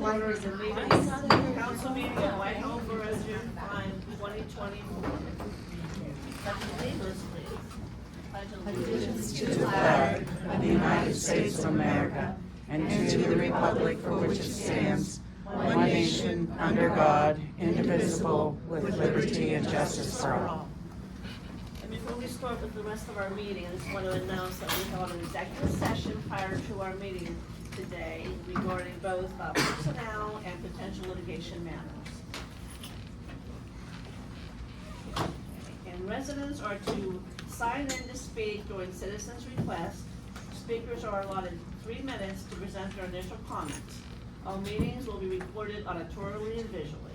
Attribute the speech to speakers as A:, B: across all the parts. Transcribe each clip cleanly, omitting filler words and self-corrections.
A: Order the meeting, council meeting at Whitehall, Borough, June 5, 2024.
B: Allegiance to the flag of the United States of America and to the republic for which it stands, one nation, under God, indivisible, with liberty and justice for all.
A: And before we start with the rest of our meeting, I just want to announce that we held an executive session prior to our meeting today regarding both personnel and potential litigation matters. And residents are to sign in to speak during citizens' request. Speakers are allotted 3 minutes to present their initial comments. All meetings will be recorded auditorily and visually.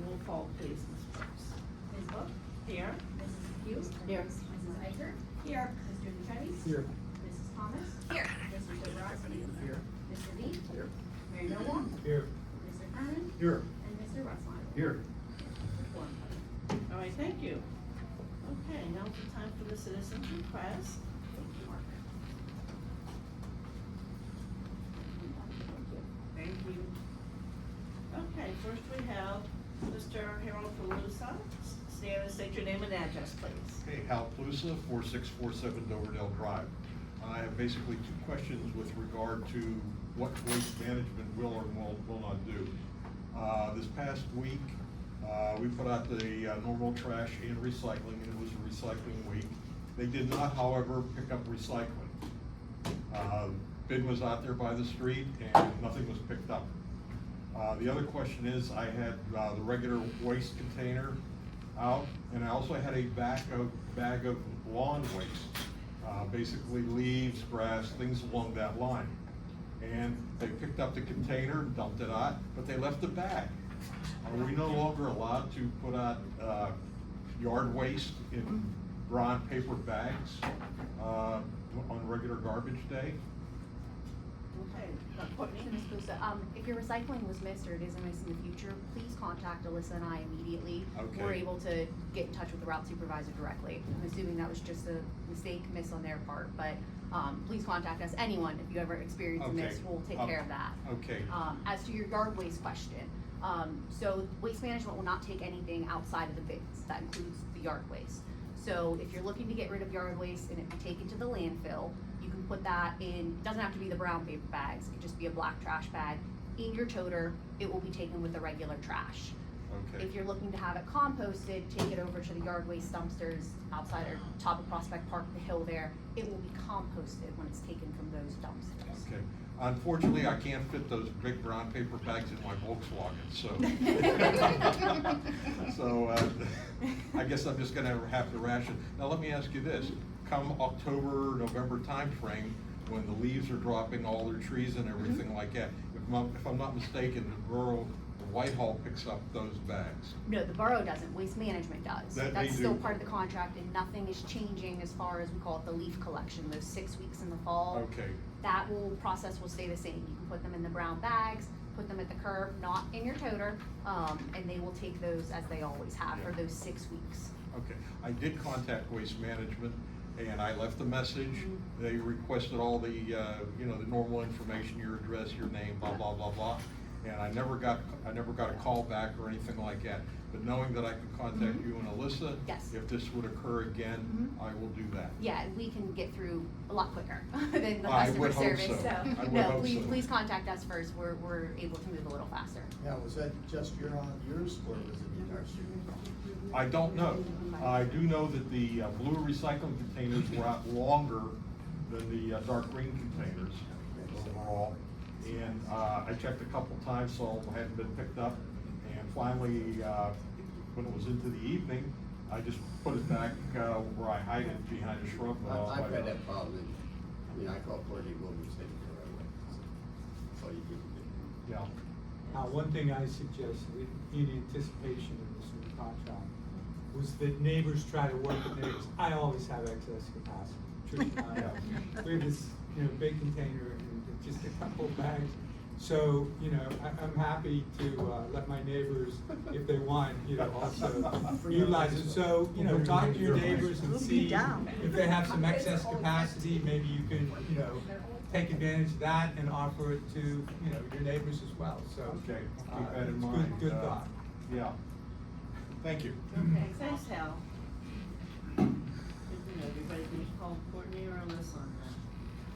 A: Roll call, please, Ms. Brooks.
C: Ms. Book?
A: Here.
C: Mrs. Hughes?
A: Here.
C: Mrs. Eicher? Here. Mr. DeChennes?
D: Here.
C: Mrs. Thomas?
A: Here.
C: Mr. Zabrowski?
D: Here.
C: Mr. Dean?
D: Here.
C: Mayor Noah?
D: Here.
C: Mr. Herman?
D: Here.
C: And Mr. Russmeyer?
D: Here.
A: All right, thank you. Okay, now it's time for the citizens' request. Thank you, Mark. Thank you. Okay, first we have Mr. Harold Palusa. Stand and state your name and address, please.
E: Okay, Hal Plusa, 4647 Doverdale Drive. I have basically 2 questions with regard to what waste management will or will not do. This past week, we put out the normal trash and recycling, and it was a recycling week. They did not, however, pick up recycling. Bin was out there by the street and nothing was picked up. The other question is, I had the regular waste container out, and I also had a bag of lawn waste, basically leaves, grass, things along that line. And they picked up the container, dumped it out, but they left the bag. Are we no longer allowed to put out yard waste in brown paper bags on regular garbage day?
A: Okay, Courtney?
F: Ms. Pusa, if your recycling was missed or it is missed in the future, please contact Alyssa and I immediately.
E: Okay.
F: We're able to get in touch with the route supervisor directly. I'm assuming that was just a mistake, miss on their part, but please contact us. Anyone, if you ever experience a miss, we'll take care of that.
E: Okay.
F: As to your yard waste question, so waste management will not take anything outside of the bins. That includes the yard waste. So if you're looking to get rid of yard waste and it be taken to the landfill, you can put that in, it doesn't have to be the brown paper bags, it could just be a black trash bag. In your toter, it will be taken with the regular trash.
E: Okay.
F: If you're looking to have it composted, take it over to the yard waste dumpsters outside or top of Prospect Park, the hill there. It will be composted when it's taken from those dumpsters.
E: Okay. Unfortunately, I can't fit those big brown paper bags in my Volkswagen, so I guess I'm just gonna have to ration. Now, let me ask you this. Come October, November timeframe, when the leaves are dropping, all their trees and everything like that, if I'm not mistaken, the Borough of Whitehall picks up those bags.
F: No, the borough doesn't, waste management does.
E: That
F: That's
E: they
F: still
E: do.
F: part of the contract and nothing is changing as far as we call it the leaf collection, those 6 weeks in the fall.
E: Okay.
F: That process will stay the same. You can put them in the brown bags, put them at the curb, not in your toter, and they will take those as they always have for those 6 weeks.
E: Okay, I did contact Waste Management, and I left a message. They requested all the, the normal information, your address, your name, blah, blah, blah, blah. And I never got a call back or anything like that. But knowing that I could contact you and Alyssa,
F: Yes.
E: if this would occur again, I will do that.
F: Yeah, we can get through a lot quicker than the
E: I
F: customer
E: would hope
F: service,
E: so. I would
F: no,
E: hope
F: please,
E: so.
F: please contact us first. We're able to move a little faster.
D: Now, was that just yours, or was it the entire street?
E: I don't know. I do know that the blue recycling containers were out longer than the dark green containers overall. And I checked a couple times, so it hadn't been picked up. And finally, when it was into the evening, I just put it back where I hide it behind a shrub.
G: I've had that problem. I mean, I call Courtney Williams, take it the right way. That's all you can do.
E: Yeah.
H: One thing I suggest in anticipation of this new contract was that neighbors try to work with neighbors. I always have excess capacity. Trish and I have. We have this, big container and just a couple of bags. So, I'm happy to let my neighbors, if they want, also utilize it. So, talk to your neighbors and see if they have some excess capacity. Maybe you can, take advantage of that and offer it to, you know, your neighbors as well, so.
E: Okay, keep that in
H: it's
E: mind.
H: Good thought.
E: Yeah. Thank you.
A: Okay, thanks, Hal. Good to know, everybody can call Courtney or Alyssa on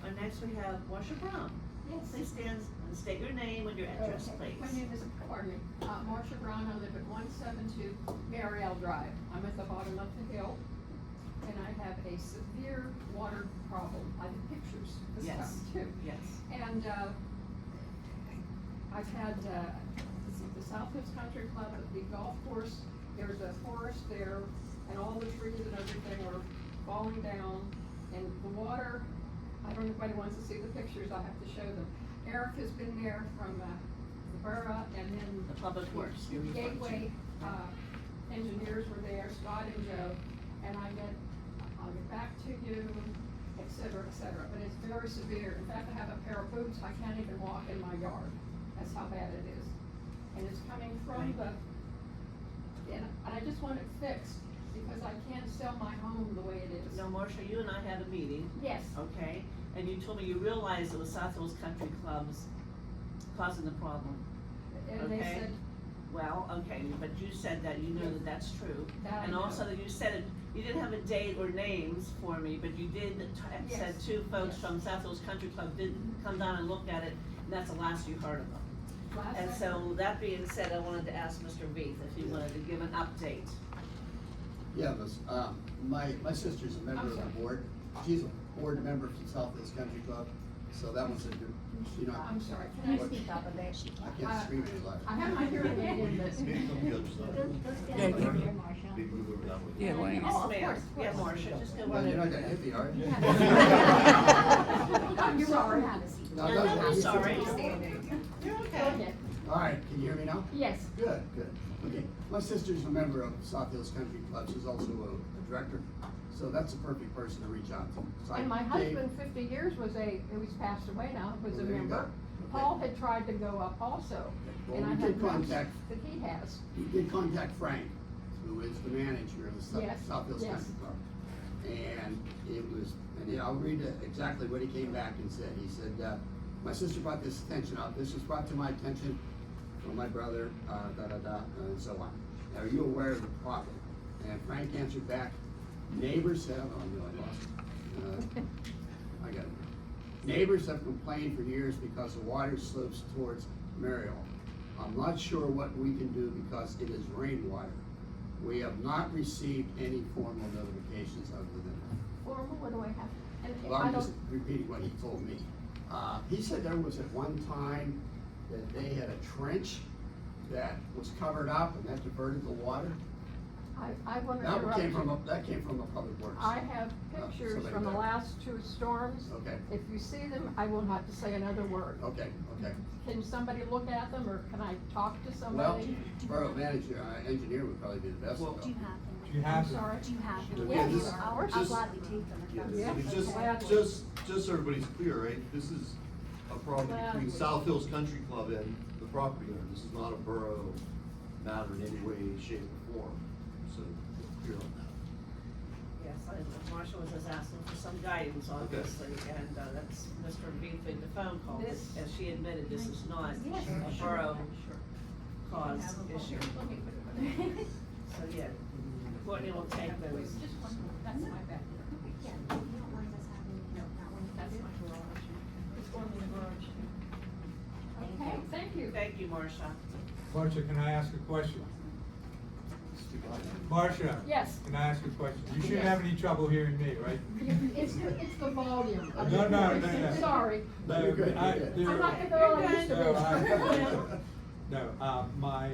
A: that. Next we have Marsha Brown.
C: Yes.
A: Please stand and state your name and your address,
C: Okay.
A: please.
C: My name is, pardon me, Marcia Brown. I live at 172 Mariel Drive. I'm at the bottom of the hill, and I have a severe water problem. I have pictures this
A: Yes.
C: time too.
A: Yes.
C: And, I've had, the South Hills Country Club at the golf course. There's a forest there, and all the trees and everything are falling down, and the water, I don't know if anybody wants to see the pictures, I have to show them. Eric has been there from, the Borough, and then.
A: The Public Works, you're referring to.
C: Gateway, engineers were there, Scott and Joe, and I'll get back to you, et cetera, but it's very severe. In fact, I have a pair of boots, I can't even walk in my yard, that's how bad it is. And it's coming from and I just want it fixed, because I can't sell my home the way it is.
A: Now, Marsha, you and I had a meeting.
C: Yes.
A: Okay, and you told me you realized it was South Hills Country Clubs causing the problem.
C: And they
A: Okay.
C: said,
A: Well, okay, but you said that you know that that's true.
C: That I
A: And
C: know.
A: also that you said it, you didn't have a date or names for me, but you did, said
C: Yes.
A: two folks
C: Yes.
A: from South Hills Country Club did come down and look at it, and that's the last you heard of them.
C: last
A: And
C: I
A: so,
C: heard-
A: that being said, I wanted to ask Mr. Veith if he wanted to give an update.
G: Yeah, my sister's a member
C: I'm
G: of
C: sorry.
G: the board. She's a board member from South Hills Country Club, so that was a good, you know.
C: I'm sorry, can I
G: What-
C: speak up a bit?
G: I can't scream as loud.
C: I have my hearing aid in this.
B: Yeah, why
A: Yes,
C: Oh, of
A: ma'am.
C: course,
A: Yeah,
C: of course.
A: Marsha, just go
G: Well,
A: right
G: you're not
A: ahead.
G: gonna hit me, are you?
C: You're sorry.
G: No,
A: No, I'm
G: you-
A: sorry.
C: Standing.
A: You're
C: Go
A: okay.
C: ahead.
G: All right, can you hear me now?
C: Yes.
G: Good. Okay, my sister's a member of South Hills Country Club, she's also a director, so that's a perfect person to reach out to. So I
C: And my
G: gave-
C: husband, 50 years, was he's passed away now, was
G: Well,
C: a
G: there you
C: member.
G: go. Okay.
C: Paul had tried to go up also,
G: Well,
C: and I
G: we
C: had
G: did
C: notes
G: contact-
C: that he has.
G: You did contact Frank, who is the manager of the
C: Yes,
G: South Hills
C: yes.
G: Country Club. And it was, and I'll read exactly what he came back and said. He said, my sister brought this attention up. This was brought to my attention from my brother, and so on. Are you aware of the problem? And Frank answered back, neighbors have, oh, no, I lost it. I got it. Neighbors have complained for years because the water slopes towards Mariel. I'm not sure what we can do because it is rainwater. We have not received any formal notifications other than that.
C: Formal, what do I have? And
G: Well,
C: I
G: I'm just
C: don't,
G: repeating what he told me. He said there was at one time that they had a trench that was covered up and that diverted the water.
C: I want to
G: That
C: interrupt
G: came from,
C: you.
G: that came from a public works.
C: I have pictures
G: somebody
C: from the
G: there.
C: last two storms.
G: Okay.
C: If you see them, I will have to say another word.
G: Okay.
C: Can somebody look at them, or can I talk to
G: Well,
C: somebody?
G: borough manager, engineer would probably be the best.
E: Well,
G: to
F: Do you
G: go.
F: have them?
H: Do you
C: I'm
H: have them?
C: sorry.
F: Do you have them?
G: Yeah,
C: Yes,
G: this-
C: ours.
F: I'll
G: just-
F: gladly take them. if
C: Yeah.
F: that's-
C: Yes.
I: Just,
C: Gladly.
I: just so everybody's clear, right, this is a problem
C: Gladly.
I: between South Hills Country Club and the property owner. This is not a borough matter in any way, shape, or form, so we're clear on that.
A: Yes, Marsha was just asking for some guidance, obviously, and that's Mr. Veith made the phone call.
C: This-
A: As she admitted, this is not
C: Yes,
A: a
C: sure,
A: borough
C: sure.
A: cause
C: Have a
A: issue.
C: phone. Let me put it.
A: So, yeah, Courtney will take those.
C: Just one, that's my bad.
F: Yeah, you don't mind us having, no, that one,
C: That's my garage. It's going in the garage. Okay, thank you.
A: Thank you, Marsha.
H: Marcia, can I ask a question? Marcia?
C: Yes.
H: Can I ask a question? You shouldn't
C: Yes.
H: have any trouble hearing me, right?
C: It's the volume.
H: No.
C: Sorry.
H: No,
G: You're good,
H: I-
G: you're good.
H: there-
C: I'm not the girl I used to
H: No,
C: be.
H: No, my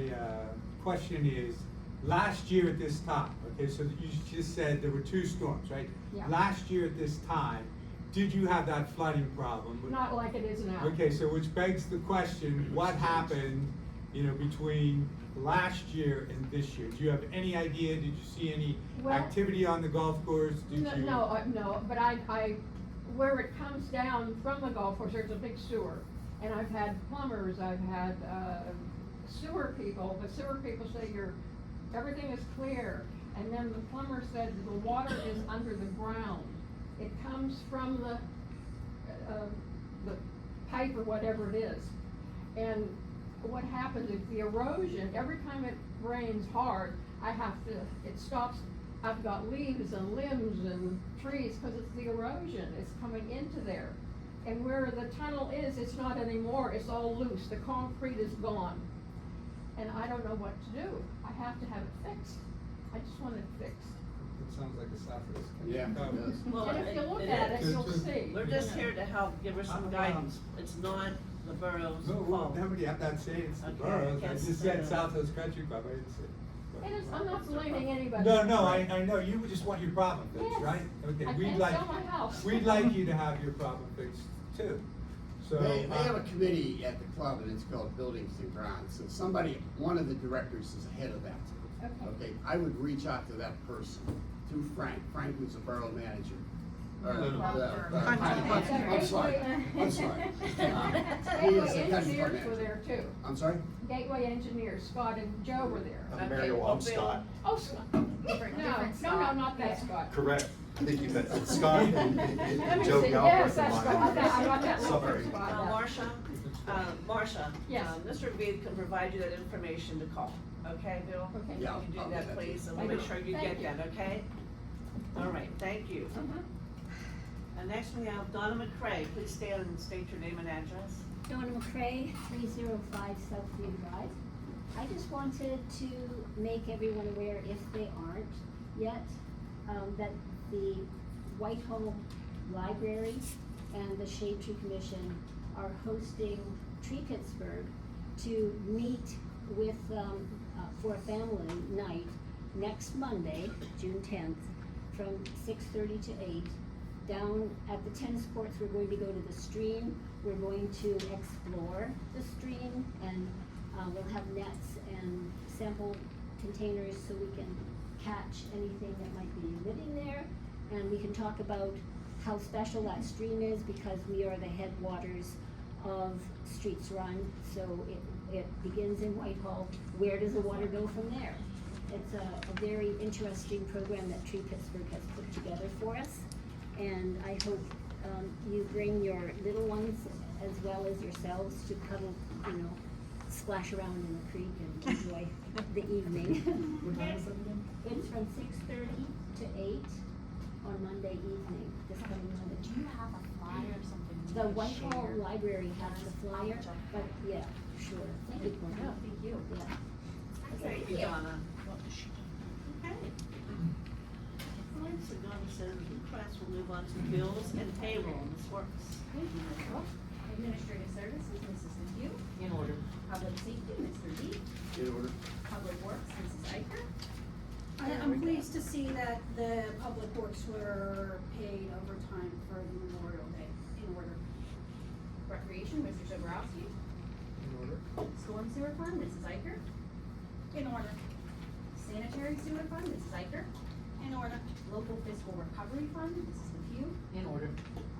H: question is, last year at this time, okay, so you just said there were two storms, right?
C: Yeah.
H: Last year at this time, did you have that flooding problem?
C: Not like it is now.
H: Okay, so which begs the question, what happened, between last year and this year? Do you have any idea? Did you see any
C: Well-
H: activity on the golf course? Did you?
C: No, but I, where it comes down from the golf course, there's a big sewer. And I've had plumbers, I've had, sewer people, the sewer people say everything is clear. And then the plumber said the water is under the ground. It comes from the the pipe or whatever it is. And what happens is the erosion, every time it rains hard, it stops, I've got leaves and limbs and trees, cause it's the erosion, it's coming into there. And where the tunnel is, it's not anymore, it's all loose, the concrete is gone. And I don't know what to do, I have to have it fixed, I just want it fixed.
H: It sounds like a Southwest.
G: Yeah, it does.
A: Well,
C: And if you look
A: it
C: at
A: is.
C: it, you'll see.
A: We're just here to help, give her some guidance, it's not the borough's
H: No,
A: fault.
H: nobody, I'm not saying it's the
A: Okay,
H: boroughs, I
A: can't
H: just
A: say
H: said
A: that.
H: Southwest Country Club, I didn't say.
C: And I'm not blaming anybody.
H: No, I know, you just want your problem fixed,
C: Yes.
H: right? Okay,
C: I
H: we'd
C: can't
H: like,
C: sell my house.
H: we'd like you to have your problem fixed too, so.
G: They have a committee at the club and it's called Buildings and Grounds, so somebody, one of the directors is head of that.
C: Okay.
G: Okay, I would reach out to that person, through Frank who's the borough manager. I'm sorry. He is
C: Gateway
G: the country club
C: engineers were
G: manager.
C: there too.
G: I'm sorry?
C: Gateway engineers, Scott and Joe were there.
E: I'm Mario, I'm Scott.
C: Oh, Scott.
F: Different
C: No,
F: Scott.
C: not that Scott.
E: Correct. I think you meant Scott and
C: Let me
E: Joe
C: see,
E: Galbraith.
C: yes, that's Scott, I got that little
E: Sorry.
C: Scott.
A: Marcia,
C: Yes.
A: Mr. Reed can provide you that information to call, okay, Bill?
C: Okay.
G: Yeah.
A: Can you
G: I'll
A: do
G: do
A: that,
G: that.
A: please, and
C: Thank
A: we'll make
C: you.
A: sure you
C: Thank
A: get
C: you.
A: that, okay? All right, thank you. And next we have Donna McCray, please stand and state your name and address.
J: Donna McCray, 305 Southview Drive. I just wanted to make everyone aware, if they aren't yet, that the Whitehall Library and the Shade Tree Commission are hosting Tree Pittsburgh to meet with, for a family night next Monday, June 10th, from 6:30 to 8. Down at the tennis courts, we're going to go to the stream, we're going to explore the stream, and we'll have nets and sample containers so we can catch anything that might be living there. And we can talk about how special that stream is because we are the headwaters of Streets Run. So it begins in Whitehall. Where does the water go from there? It's a very interesting program that Tree Pittsburgh has put together for us. And I hope you bring your little ones as well as yourselves to cuddle, splash around in the creek and enjoy the evening.
D: What time is that again?
J: It's from 6:30 to 8 on Monday evening, this coming Monday.
F: Do you have a flyer or something? you
J: The
F: can
J: Whitehall
F: share?
J: Library has the flyer, but yeah, sure. Thank you, Courtney.
F: No, thank you.
J: Yeah.
A: Thank you, Donna. Okay. All right, so now the citizens' request, we'll move on to bills and payroll, Ms. Works.
F: Administrative Services, Mrs. McHugh.
A: In order.
F: Public Safety, Mr. D.
G: In order.
F: Public Works, Mrs. Eicher.
K: I'm pleased to see that the public works were paid overtime for the Memorial Day, in order.
F: Recreation, Mr. Soborowski.
H: In order.
F: Storm Sewer Fund, Mrs. Eicher.
K: In order.
F: Sanitary Sewer Fund, Mrs. Eicher.
K: In order.
F: Local Fiscal Recovery Fund, Mrs. McHugh.
A: In order.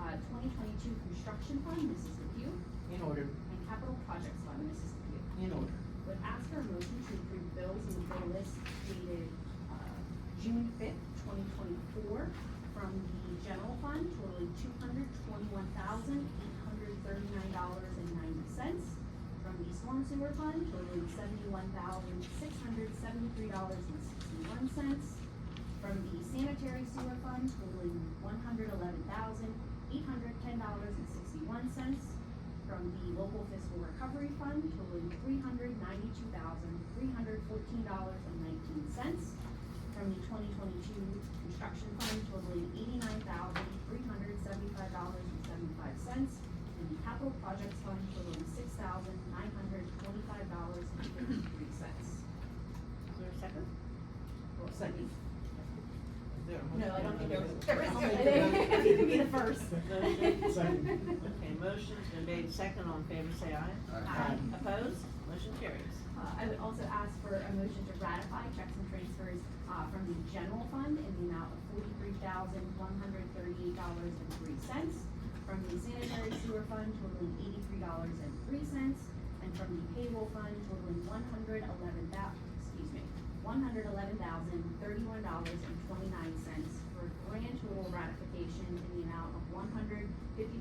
F: 2022 Construction Fund, Mrs. McHugh.
A: In order.
F: And Capital Projects Fund, Mrs. McHugh.
A: In order.
F: Would ask for a motion to approve bills in the bill list dated June 5th, 2024, from the general fund totaling $221,839.90, from the storm sewer fund totaling $71,673.61, from the sanitary sewer fund totaling $111,810.61, from the local fiscal recovery fund totaling $392,314.19, from the 2022 construction fund totaling $89,375.75, and the capital projects fund totaling $6,925.53.
A: Is there a second?
F: Second.
A: Is there a motion?
F: No, I don't think there was.
A: I'll make
F: I
A: the
F: think you be the first.
D: Second.
A: Okay, motion's been made second, all in favor, say aye.
F: Aye.
A: Opposed? Motion carries.
F: I would also ask for a motion to ratify checks and transfers from the general fund in the amount of $43,138.03, from the sanitary sewer fund totaling $83.03, and from the payroll fund totaling $111,031.29 for for grand total ratification in the amount of $154,252.35.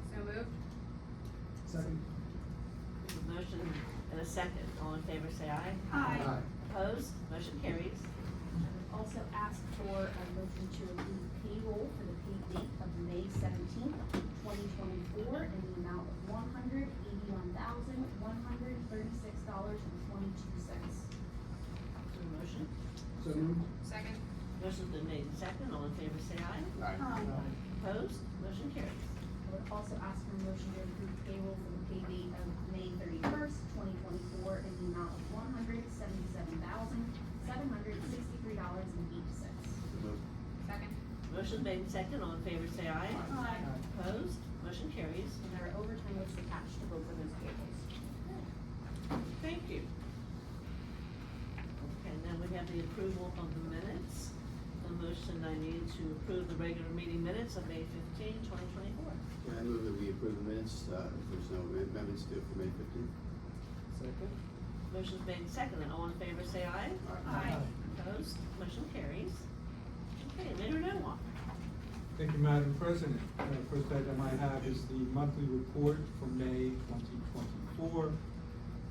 C: So moved.
D: Second.
A: There's a motion and a second. All in favor, say aye.
K: Aye.
A: Opposed? Motion carries.
F: Also ask for a motion to approve payroll for the pay date of May 17th, 2024 in the amount of $181,136.22.
A: Motion?
D: So moved.
C: Second.
A: Motion's been made and second. All in favor, say aye.
G: Aye.
A: Opposed? Motion carries.
F: I would also ask for a motion to approve payroll for the pay date of May 31st, 2024 in the amount of $177,763.08.
C: Second.
A: Motion made and second. All in favor, say aye.
K: Aye.
A: Opposed? Motion carries.
F: And there are overtime rates attached to both of those payrolls.
A: Thank you. Okay, and then we have the approval of the minutes. The motion I need to approve the regular meeting minutes of May 15, 2024.
G: Yeah, I move that we approve the minutes, if there's no amendments to for May 15th.
D: Second.
A: Motion's made and seconded. All in favor, say aye.
K: Aye.
A: Opposed? Motion carries. Okay, Mayor Noah.
H: Thank you, Madam President. First item I have is the monthly report for May 2024.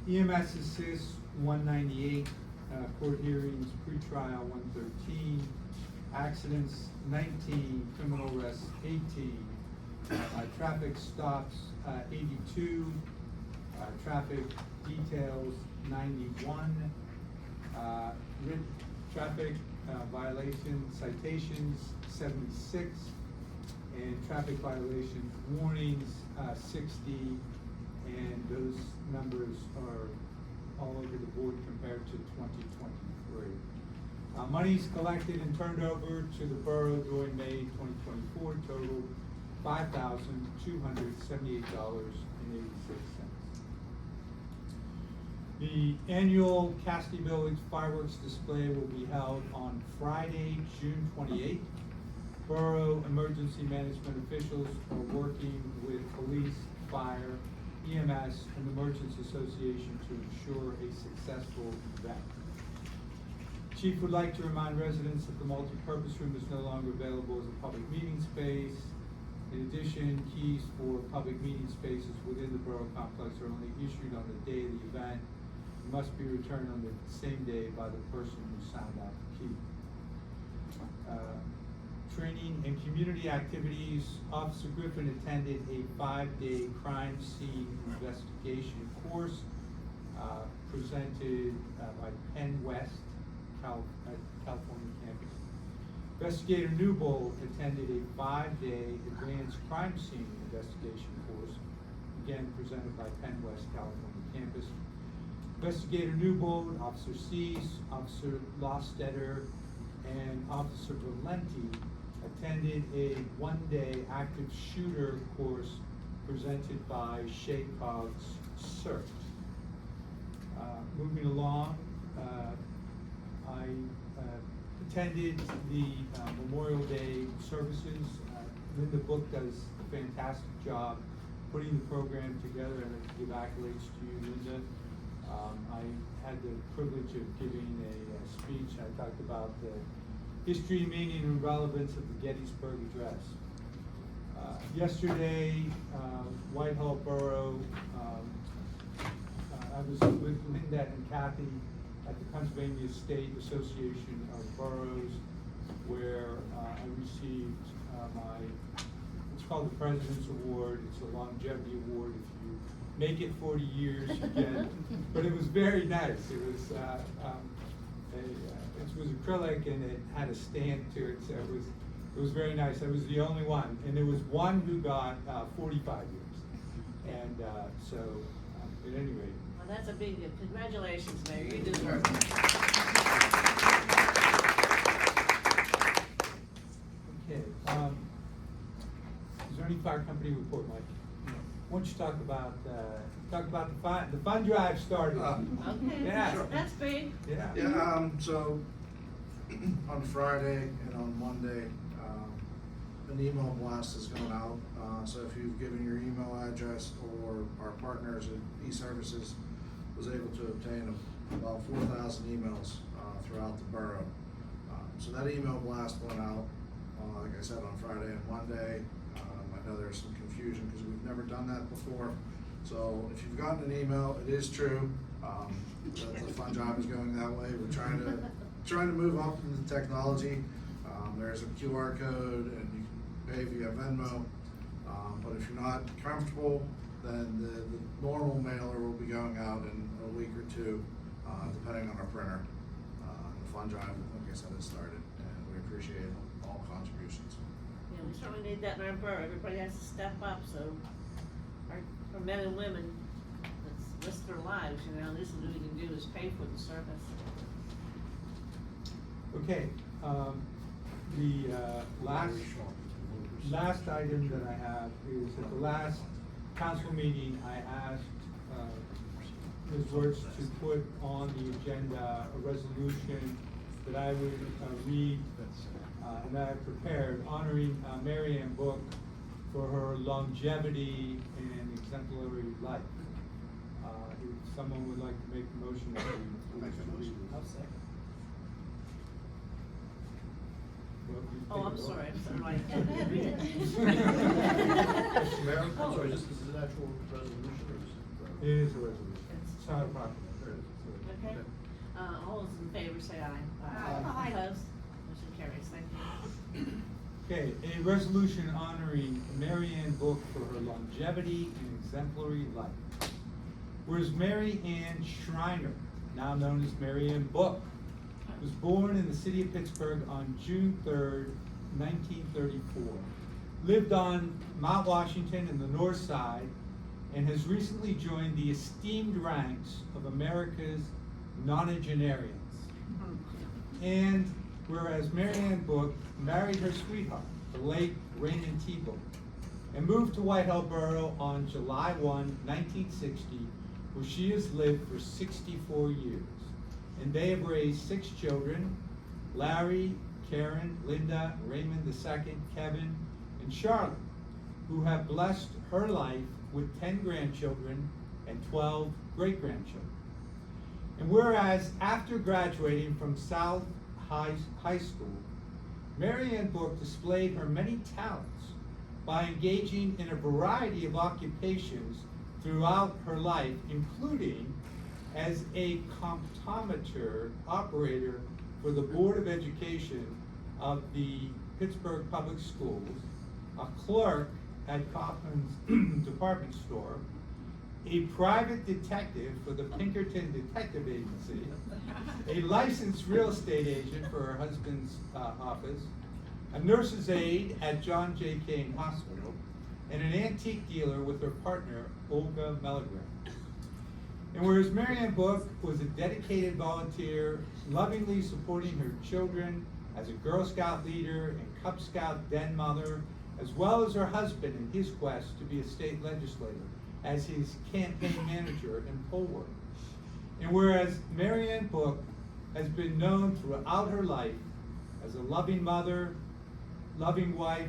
H: EMS assists 198, court hearings, pretrial 113, accidents 19, criminal arrests 18, traffic stops 82, traffic details 91, traffic violation citations 76, and traffic violation warnings 60, and those numbers are all over the board compared to 2023. Monies collected and turned over to the borough during May 2024 totaled $5,278.86. The annual Castee Village fireworks display will be held on Friday, June 28th. Borough emergency management officials are working with police, fire, EMS, and the Merchants Association to ensure a successful event. Chief would like to remind residents that the multi-purpose room is no longer available as a public meeting space. In addition, keys for public meeting spaces within the borough complex are only issued on the day of the event and must be returned on the same day by the person who signed out the key. Training and community activities. Officer Griffin attended a 5-day crime scene investigation course presented by Penn West, California campus. Investigator Newbold attended a 5-day advanced crime scene investigation course, again presented by Penn West, California campus. Investigator Newbold, Officer Cease, Officer Lostetter, and Officer Valenti attended a 1-day active shooter course presented by Shea Cogs CERT. Moving along, I attended the Memorial Day services. Linda Book does a fantastic job putting the program together, and I give accolades to you, Linda. I had the privilege of giving a speech. I talked about the history, meaning, and relevance of the Gettysburg Address. Yesterday, Whitehall Borough, I was with Linda and Kathy at the Pennsylvania State Association of Boroughs, where I received it's called the President's Award. It's a longevity award. If you make it 40 years, you get it. But it was very nice. It was it was acrylic and it had a stand to it, so it was very nice. I was the only one, and there was one who got 45 years. And so, at any rate.
A: Well, that's a big deal. Congratulations, Mayor. You deserve it.
H: Okay. Is there any fire company report, Mike? Why don't you talk about the fund drive started?
A: Okay,
H: Yeah.
A: that's big.
H: Yeah.
D: Yeah, so on Friday and on Monday, an email blast is going out. So if you've given your email address or our partners at eServices was able to obtain about 4,000 emails throughout the borough. So that email blast went out, like I said, on Friday and Monday. I know there's some confusion because we've never done that before. So if you've gotten an email, it is true. The fund drive is going that way. We're trying to move up in the technology. There's a QR code and you can pay via Venmo. But if you're not comfortable, then the normal mailer will be going out in a week or two, depending on our printer. The fund drive, like I said, has started, and we appreciate all contributions.
A: Yeah, we certainly need that in our borough. Everybody has to step up, so our men and women, let's risk their lives, you know, this is what we can do is pay for the service.
H: Okay, the last item that I have is at the last council meeting, I asked Ms. Wirtz to put on the agenda a resolution that I would read and that I prepared honoring Mary Ann Book for her longevity and exemplary life. If someone would like to make the motion.
G: I'll make the motion.
H: I'll second.
A: Oh, I'm sorry, I'm sorry. Go ahead, read it.
I: Mr. Mayor, I'm sorry, this is an actual resolution or is it?
H: It is a resolution. It's not a proclamation.
I: There it is.
A: Okay, all those in favor say aye.
K: Aye.
A: Opposed? Motion carries, thank you.
H: Okay, a resolution honoring Mary Ann Book for her longevity and exemplary life. Whereas Mary Ann Schreiner, now known as Mary Ann Book, was born in the city of Pittsburgh on June 3rd, 1934, lived on Mount Washington in the north side, and has recently joined the esteemed ranks of America's nonagenarians. And whereas Mary Ann Book married her sweetheart, the late Raymond T. Book, and moved to Whitehall Borough on July 1, 1960, where she has lived for 64 years. And they have raised 6 children, Larry, Karen, Linda, Raymond II, Kevin, and Charlotte, who have blessed her life with 10 grandchildren and 12 great-grandchildren. And whereas after graduating from South High School, Mary Ann Book displayed her many talents by engaging in a variety of occupations throughout her life, including as a comptometer operator for the Board of Education of the Pittsburgh Public Schools, a clerk at Kaufman's department store, a private detective for the Pinkerton Detective Agency, a licensed real estate agent for her husband's office, a nurse's aide at John J. Kane Hospital, and an antique dealer with her partner, Olga Mellegram. And whereas Mary Ann Book was a dedicated volunteer, lovingly supporting her children as a Girl Scout leader and Cub Scout den mother, as well as her husband in his quest to be a state legislator as his campaign manager and poll worker. And whereas Mary Ann Book has been known throughout her life as a loving mother, loving wife,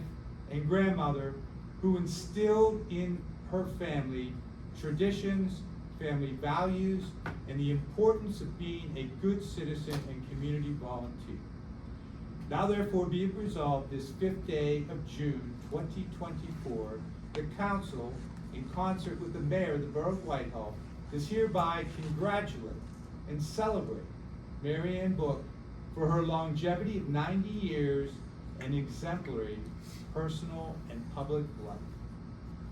H: and grandmother who instilled in her family traditions, family values, and the importance of being a good citizen and community volunteer. Now therefore be it resolved this 5th day of June 2024, the council, in concert with the mayor of the Borough of Whitehall, does hereby congratulate and celebrate Mary Ann Book for her longevity of 90 years and exemplary personal and public life.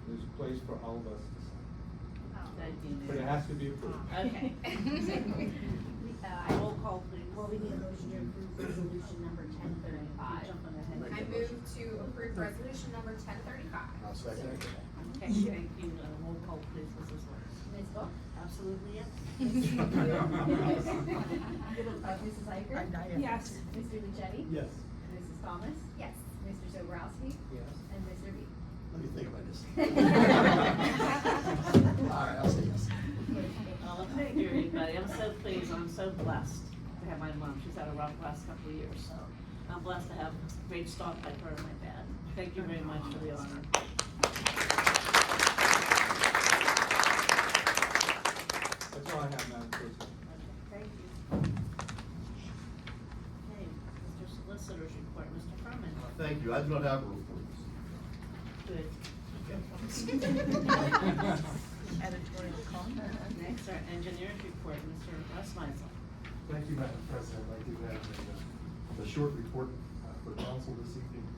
H: There's a place for all of us to sign.
A: Thank you,
H: But it
A: Mayor.
H: has to be approved.
A: Okay. Roll call, please.
L: Well, we need a motion to approve resolution number 1035.
A: Jumping ahead.
G: Make
M: I
G: a
M: move
G: motion.
M: to approve resolution number 1035.
G: I'll second it.
A: Okay, thank you. Roll call, please, Mrs. Lewis.
L: Ms. Book?
A: Absolutely, yes.
L: Mrs. Iker?
K: Yes.
L: Mr. Lucetti?
H: Yes.
L: Mrs. Thomas?
M: Yes.
L: Mr. Zobrowski?
H: Yes.
L: And Mr. B?
G: Let me think about this. All right, I'll say yes.
A: Well, thank you, everybody. I'm so pleased, I'm so blessed to have my mom. She's had a rough last couple of years, so I'm blessed to have a great stock like her and my dad. Thank you very much for the honor.
H: That's all I have, Madam
I: Thank you, I do not have a report.
A: Good.
B: Editorial comment.
A: Next, our engineer's report, Mr. Russ Meisel.
N: Thank you, Madam President. I do have a short report for council this evening.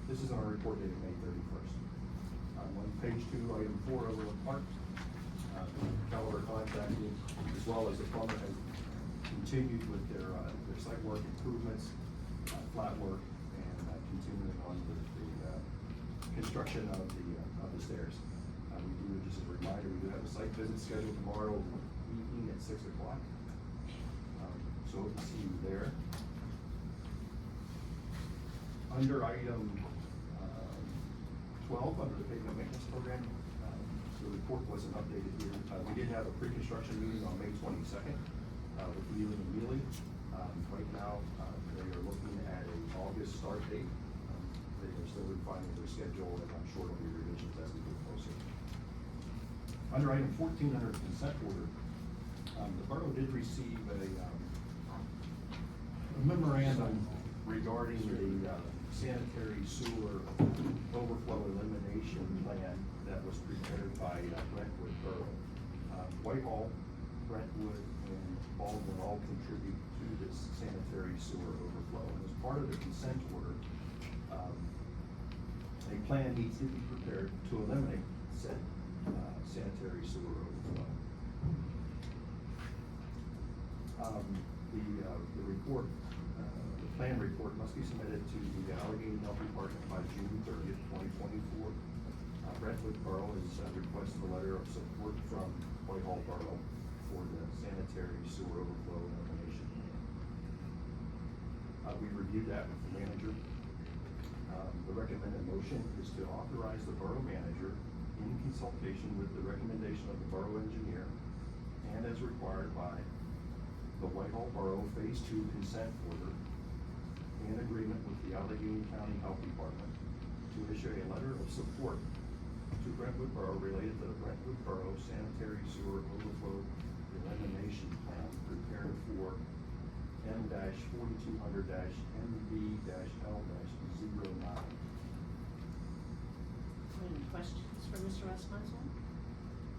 N: This is our report dated May 31st. On page 2, item 4, Overland Park, Keller Contracting, as well as the plumber, has continued with their site work improvements, flat work, and continuing on with the construction of the stairs. We do, just as a reminder, we do have a site visit scheduled tomorrow evening at 6 o'clock. So we'll see you there. Under item 12, under the pavement maintenance program, the report wasn't updated here. We did have a pre-construction meeting on May 22nd with Neely and Neely. Right now, they are looking at an August start date. They are still refining their schedule, and I'm sure there'll be revisions as we get closer. Under item 14, under consent order, the borough did receive a memorandum regarding the sanitary sewer overflow elimination plan that was prepared by Brentwood Borough. Whitehall, Brentwood, and Baldwin all contribute to this sanitary sewer overflow. And as part of the consent order, a plan needs to be prepared to eliminate said sanitary sewer overflow. The report, the plan report must be submitted to the Allegheny Health Department by June 30th, 2024. Brentwood Borough has requested a letter of support from Whitehall Borough for the sanitary sewer overflow elimination plan. We reviewed that with the manager. The recommended motion is to authorize the borough manager, in consultation with the recommendation of the borough engineer, and as required by the Whitehall Borough Phase 2 consent order, in agreement with the Allegheny County Health Department, to issue a letter of support to Brentwood Borough related to the Brentwood Borough Sanitary Sewer Overflow Elimination Plan prepared for M-4200-MB-L-09.
A: Any questions for Mr. Russ Meisel?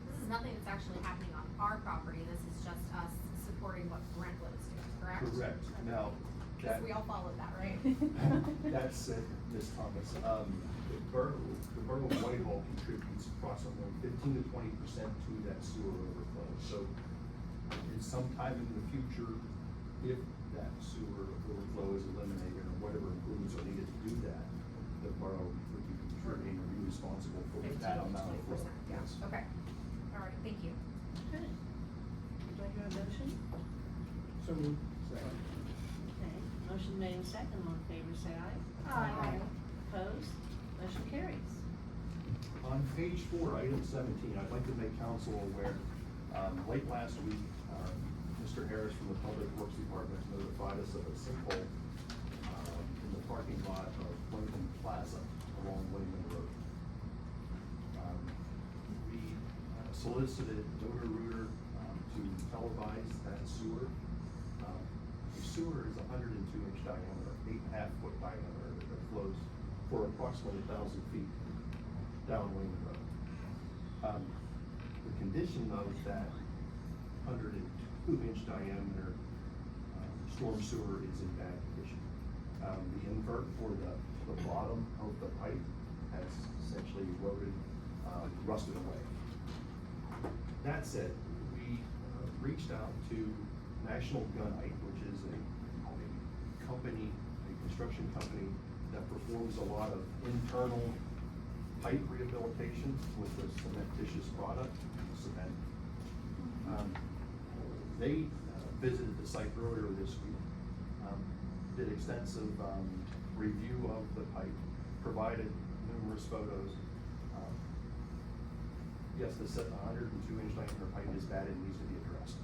M: This is nothing that's actually happening on our property, this is just us supporting what Brentwood is doing, correct?
N: Correct. Now,
M: Because we all followed that, right?
N: that's it, Ms. Thomas. The borough of Whitehall contributes approximately 15 to 20% to that sewer overflow. So, in some time in the future, if that sewer overflow is eliminated or whatever improvements are needed to do that, the borough would be contributing or be responsible for
M: 15
N: that
M: to
N: amount of flow.
M: 20%, yeah,
N: Yes.
M: okay. All right, thank you.
A: Okay. Would I hear a motion?
N: So moved.
A: Okay, motion made and second, all in favor say aye.
K: Aye.
A: Opposed? Motion carries.
N: On page 4, item 17, I'd like to make council aware, late last week, Mr. Harris from the Public Works Department notified us of a sinkhole in the parking lot of Lincoln Plaza along Wayman Road. We solicited Roto-Rooter to televise that sewer. The sewer is 102-inch diameter, 8.5-foot diameter that flows for approximately 1,000 feet down Wayman Road. The condition of that 102-inch diameter storm sewer is in bad condition. The invert for the bottom of the pipe has essentially eroded, rusted away. That said, we reached out to National Gunite, which is a company, a construction company that performs a lot of internal pipe rehabilitation with the cementitious product, cement. They visited the site earlier this week, did extensive review of the pipe, provided numerous photos. Yes, the 102-inch diameter pipe is bad and needs to be addressed.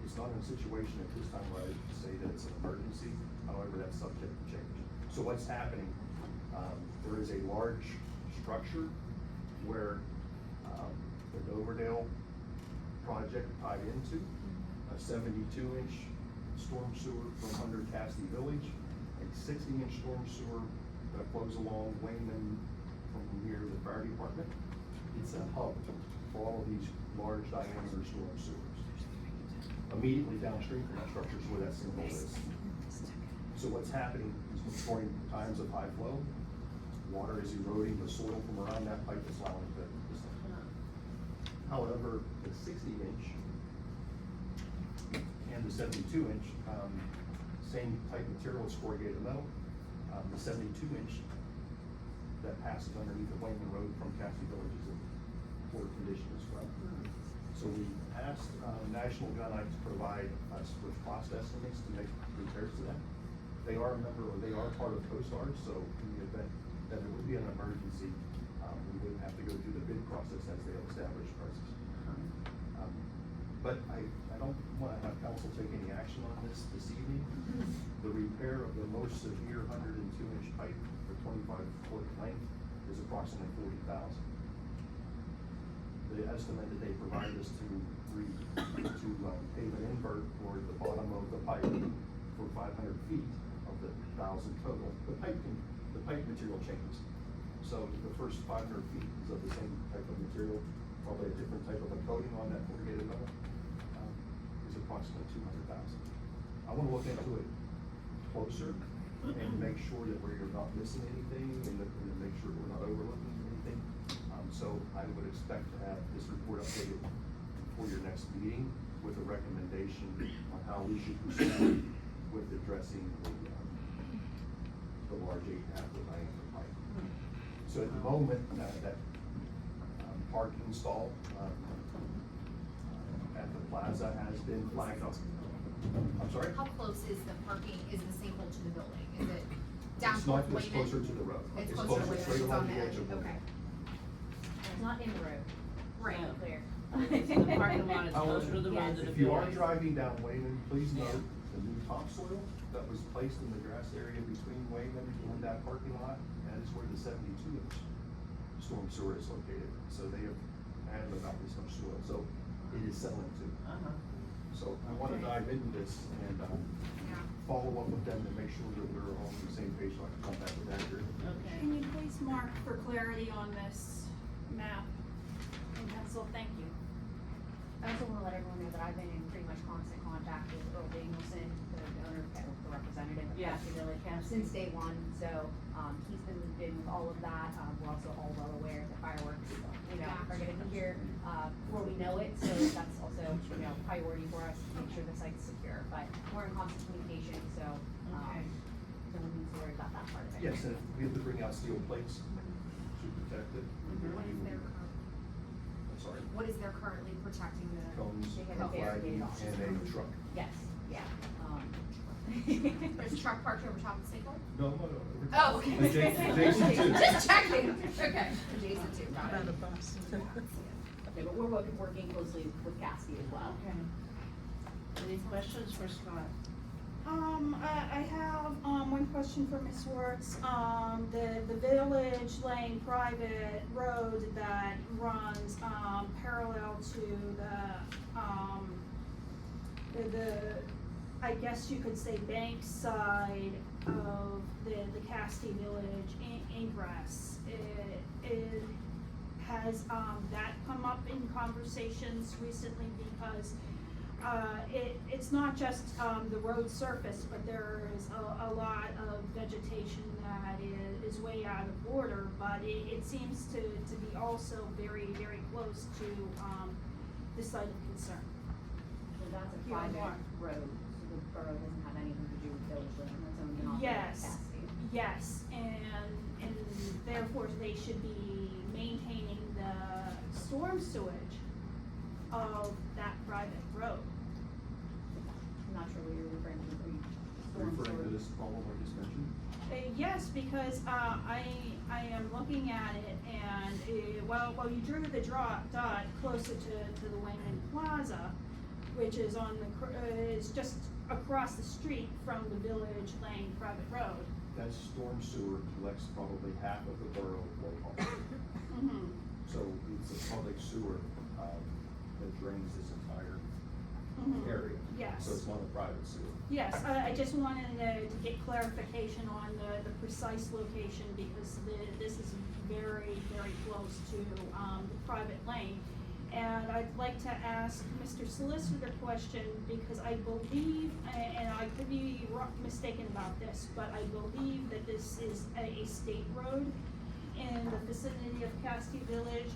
N: It's not in a situation at this time where I say that it's an emergency, however, that's subject to change. So what's happening, there is a large structure where the Noverdale project tied into a 72-inch storm sewer from under Cassidy Village, a 60-inch storm sewer that flows along Wayman from near the fire department. It's a hub for all of these large diameter storm sewers. Immediately downstream from that structure is where that sinkhole is. So what's happening is during times of high flow, water is eroding the soil from around that pipe that's allowing it to sink. However, the 60-inch and the 72-inch, same type material is corrugated metal. The 72-inch that passes underneath the Wayman Road from Cassie Village is in poor condition as well. So we asked National Gunite to provide us with cost estimates to make repairs to that. They are a member, or they are part of CoStarz, so in the event that it would be an emergency, we wouldn't have to go through the bid process as they establish prices. But I don't wanna have council take any action on this evening. The repair of the most severe 102-inch pipe for 25-foot length is approximately $40,000. The estimate that they provided us to pave an invert for the bottom of the pipe for 500 feet of the 1,000 total. The pipe material changes. So the first 500 feet is of the same type of material, probably a different type of a coating on that corrugated metal, is approximately $200,000. I wanna look into it closer and make sure that we're not missing anything and make sure we're not overlooking anything. So I would expect to have this report updated for your next meeting with a recommendation on how we should proceed with addressing the large 8.5-foot diameter pipe. So at the moment, that parking stall at the plaza has been flagged up. I'm sorry?
M: How close is the parking, is the sinkhole to the building? Is it down
N: It's not,
M: towards
N: it's
M: Wayman?
N: closer to the road.
M: It's closer to Wayman,
N: Straight
M: it's
N: along
M: on
N: the edge of
M: okay.
N: Wayman.
L: It's not in the road.
M: Right,
A: Yeah.
L: Clear.
A: It's in the parking lot, it's
N: However,
A: closer to the road than the
N: If you are
A: building.
N: driving down Wayman, please
A: Yeah.
N: note the new topsoil that was placed in the grass area between Wayman and that parking lot, that is where the 72-inch storm sewer is located. So they have added about this much soil, so it is settling too. So I wanna dive into this and,
M: Yeah.
N: follow up with them to make sure that we're all on the same page, so I can come back with accurate information.
A: Okay.
K: Can you please mark for clarity on this map in pencil? Thank you.
F: I also wanna let everyone know that I've been in pretty much constant contact with Earl Danielson, the owner, the representative of
A: Yeah.
F: Cassie Village,
A: Cassie.
F: since day one, so, he's been looped in with all of that, we're also all well aware that fireworks, are gonna be here, before we know it, so that's also, priority for us, to make sure the site's secure, but we're in constant communication, so,
A: Okay.
F: no one needs to worry about that part of it.
N: Yes, and if we have to bring out steel plates to protect it.
M: What is there
N: I'm sorry,
M: what is there currently protecting the?
N: cones,
F: They have
N: a
F: a barricade
N: flagging,
F: off.
N: and a truck.
F: Yes, yeah,
M: There's a truck parked over top of the sinkhole?
N: No.
M: Oh, okay.
N: Adjacent to.
M: Just checking, okay, adjacent to, got it.
F: okay, but we're working closely with Cassie as well.
A: Okay. Any questions for Scott?
K: I have, one question for Ms. Wertz. The Village Lane private road that runs, parallel to the, I guess you could say bank side of the Castee Village ingress. Has, that come up in conversations recently because it's not just the road surface, but there is a lot of vegetation that is way out of order, but it seems to be also very, very close to the site of concern.
F: So that's a
K: Here in
F: private
K: Warren.
F: road, so the borough doesn't have anything to do with Village Lane, that's owned and operated by
K: Yes,
F: Cassie.
K: yes, and therefore they should be maintaining the storm sewage of that private road.
F: I'm not sure what you're referring to, storm
N: Referring to
F: sewer.
N: this problem I just mentioned?
K: Yes, because I am looking at it and, well, you drew the dot closer to the Wayman Plaza, which is is just across the street from the Village Lane private road.
N: That storm sewer collects probably half of the borough of Whitehall.
K: Mm-hmm.
N: So it's a public sewer, that drains this entire
K: Mhm.
N: area.
K: Yes.
N: So it's not a private sewer.
K: Yes, I just wanted to get clarification on the precise location because this is very, very close to, the private lane. And I'd like to ask Mr. Solicitor a question because I believe, and I could be mistaken about this, but I believe that this is a state road in the vicinity of Castile Village,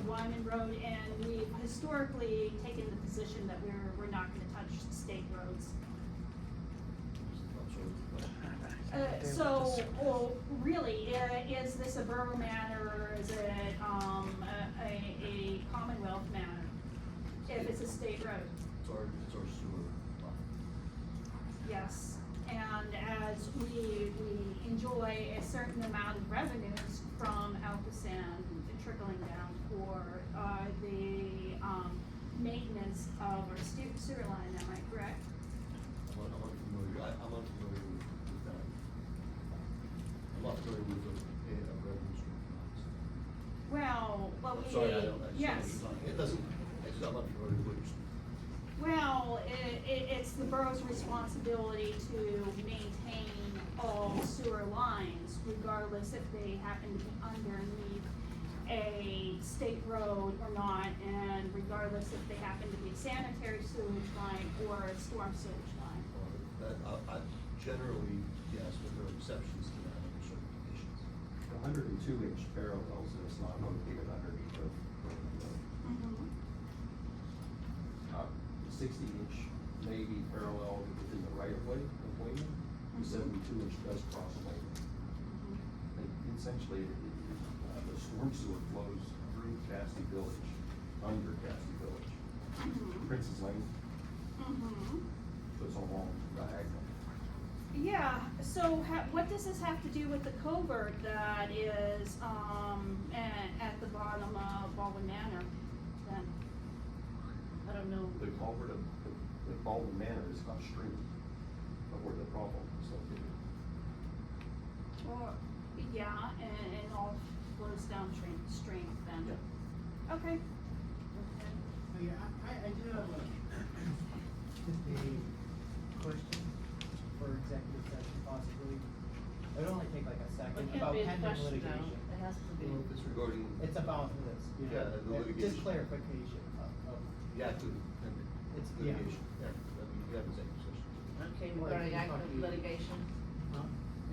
K: Wyman Road, and we've historically taken the position that we're not gonna touch state roads. So, really, is this a borough matter or is it, a Commonwealth matter? If it's a state road?
I: It's our sewer line.
K: Yes, and as we enjoy a certain amount of revenues from Alcoasand trickling down for, the, maintenance of our sewer line, am I correct?
I: I'm unfamiliar with that. I'm not familiar with the revenue stream.
K: Well,
I: I'm sorry, I don't,
K: yes.
I: it doesn't, I'm not familiar with what you're saying.
K: Well, it's the borough's responsibility to maintain all sewer lines, regardless if they happen to be underneath a state road or not, and regardless if they happen to be a sanitary sewage line or a storm sewage line.
I: That, I generally, yes, but there are exceptions to that under certain conditions.
N: The 102-inch parallels is not located underneath the road.
K: Mm-hmm.
N: 60-inch may be parallel within the right-of-way of Wayman. The 72-inch does cross Wayman. And essentially, the storm sewer flows through Castile Village, under Castile Village. Princess Lane, so it's along diagonal.
K: Yeah, so what does this have to do with the covert that is, at the bottom of Baldwin Manor then? I don't know.
N: The culvert of the Baldwin Manor is upstream of where the problem is located.
K: Or, yeah, and all flows downstream then?
N: Yeah.
K: Okay.
O: Oh, yeah, I do have a question for executive session possibly. It would only take like a second,
A: It can't
O: about
A: be a
O: pending
A: question now,
O: litigation.
A: it has to be.
I: Well, if it's regarding.
O: It's about this, you know,
I: Yeah, the litigation.
O: just clarification of.
I: Yeah, to,
O: It's, yeah.
I: litigation, yeah, I mean, you have executive session.
A: Okay,
O: Well,
A: regarding
O: if you
A: active
O: talk to-
A: litigation,
O: Huh?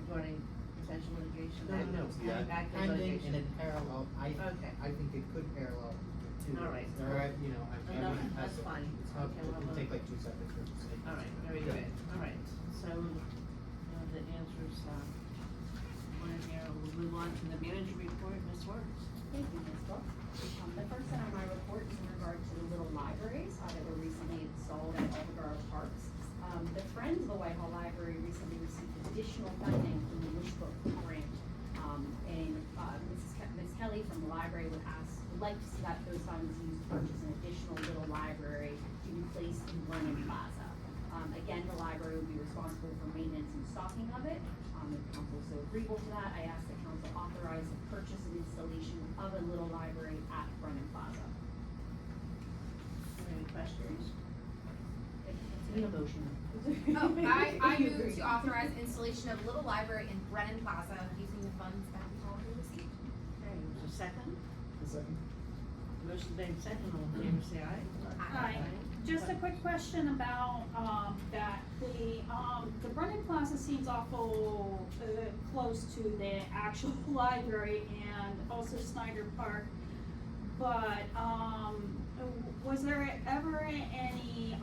A: regarding potential litigation.
O: No,
I: Yeah.
A: Active
O: pending
A: litigation.
O: and in parallel,
A: Okay.
O: I think it could parallel to.
A: All right.
O: All right, you know, I
A: No,
O: mean,
A: that's fine.
O: It's not,
A: Okay,
O: it
A: well,
O: will take like 2 seconds for the sake.
A: All right, very
I: Yeah.
A: good, all right, so, the answers, one in here, we'll move on to the manager report, Ms. Wertz.
F: Thank you, Ms. Book. The first thing on my report is in regard to the little libraries that were recently installed at all the borough parks. The Friends of the Whitehall Library recently received additional funding from the Wish Book grant. Ms. Kelly from the library would like to see that those funds used to purchase an additional little library to be placed in Brennan Plaza. Again, the library would be responsible for maintenance and stocking of it. If council is so agreeable to that, I ask that council authorize the purchase and installation of a little library at Brennan Plaza.
A: Any questions? Need a motion.
M: Oh, I move to authorize installation of little library in Brennan Plaza using the funds that we already received.
A: Okay, is there a second?
O: A second.
A: Motion made second, all in favor, say aye.
K: Hi, just a quick question about, that, the Brennan Plaza seems awful, close to the actual library and also Snyder Park. But, was there ever any,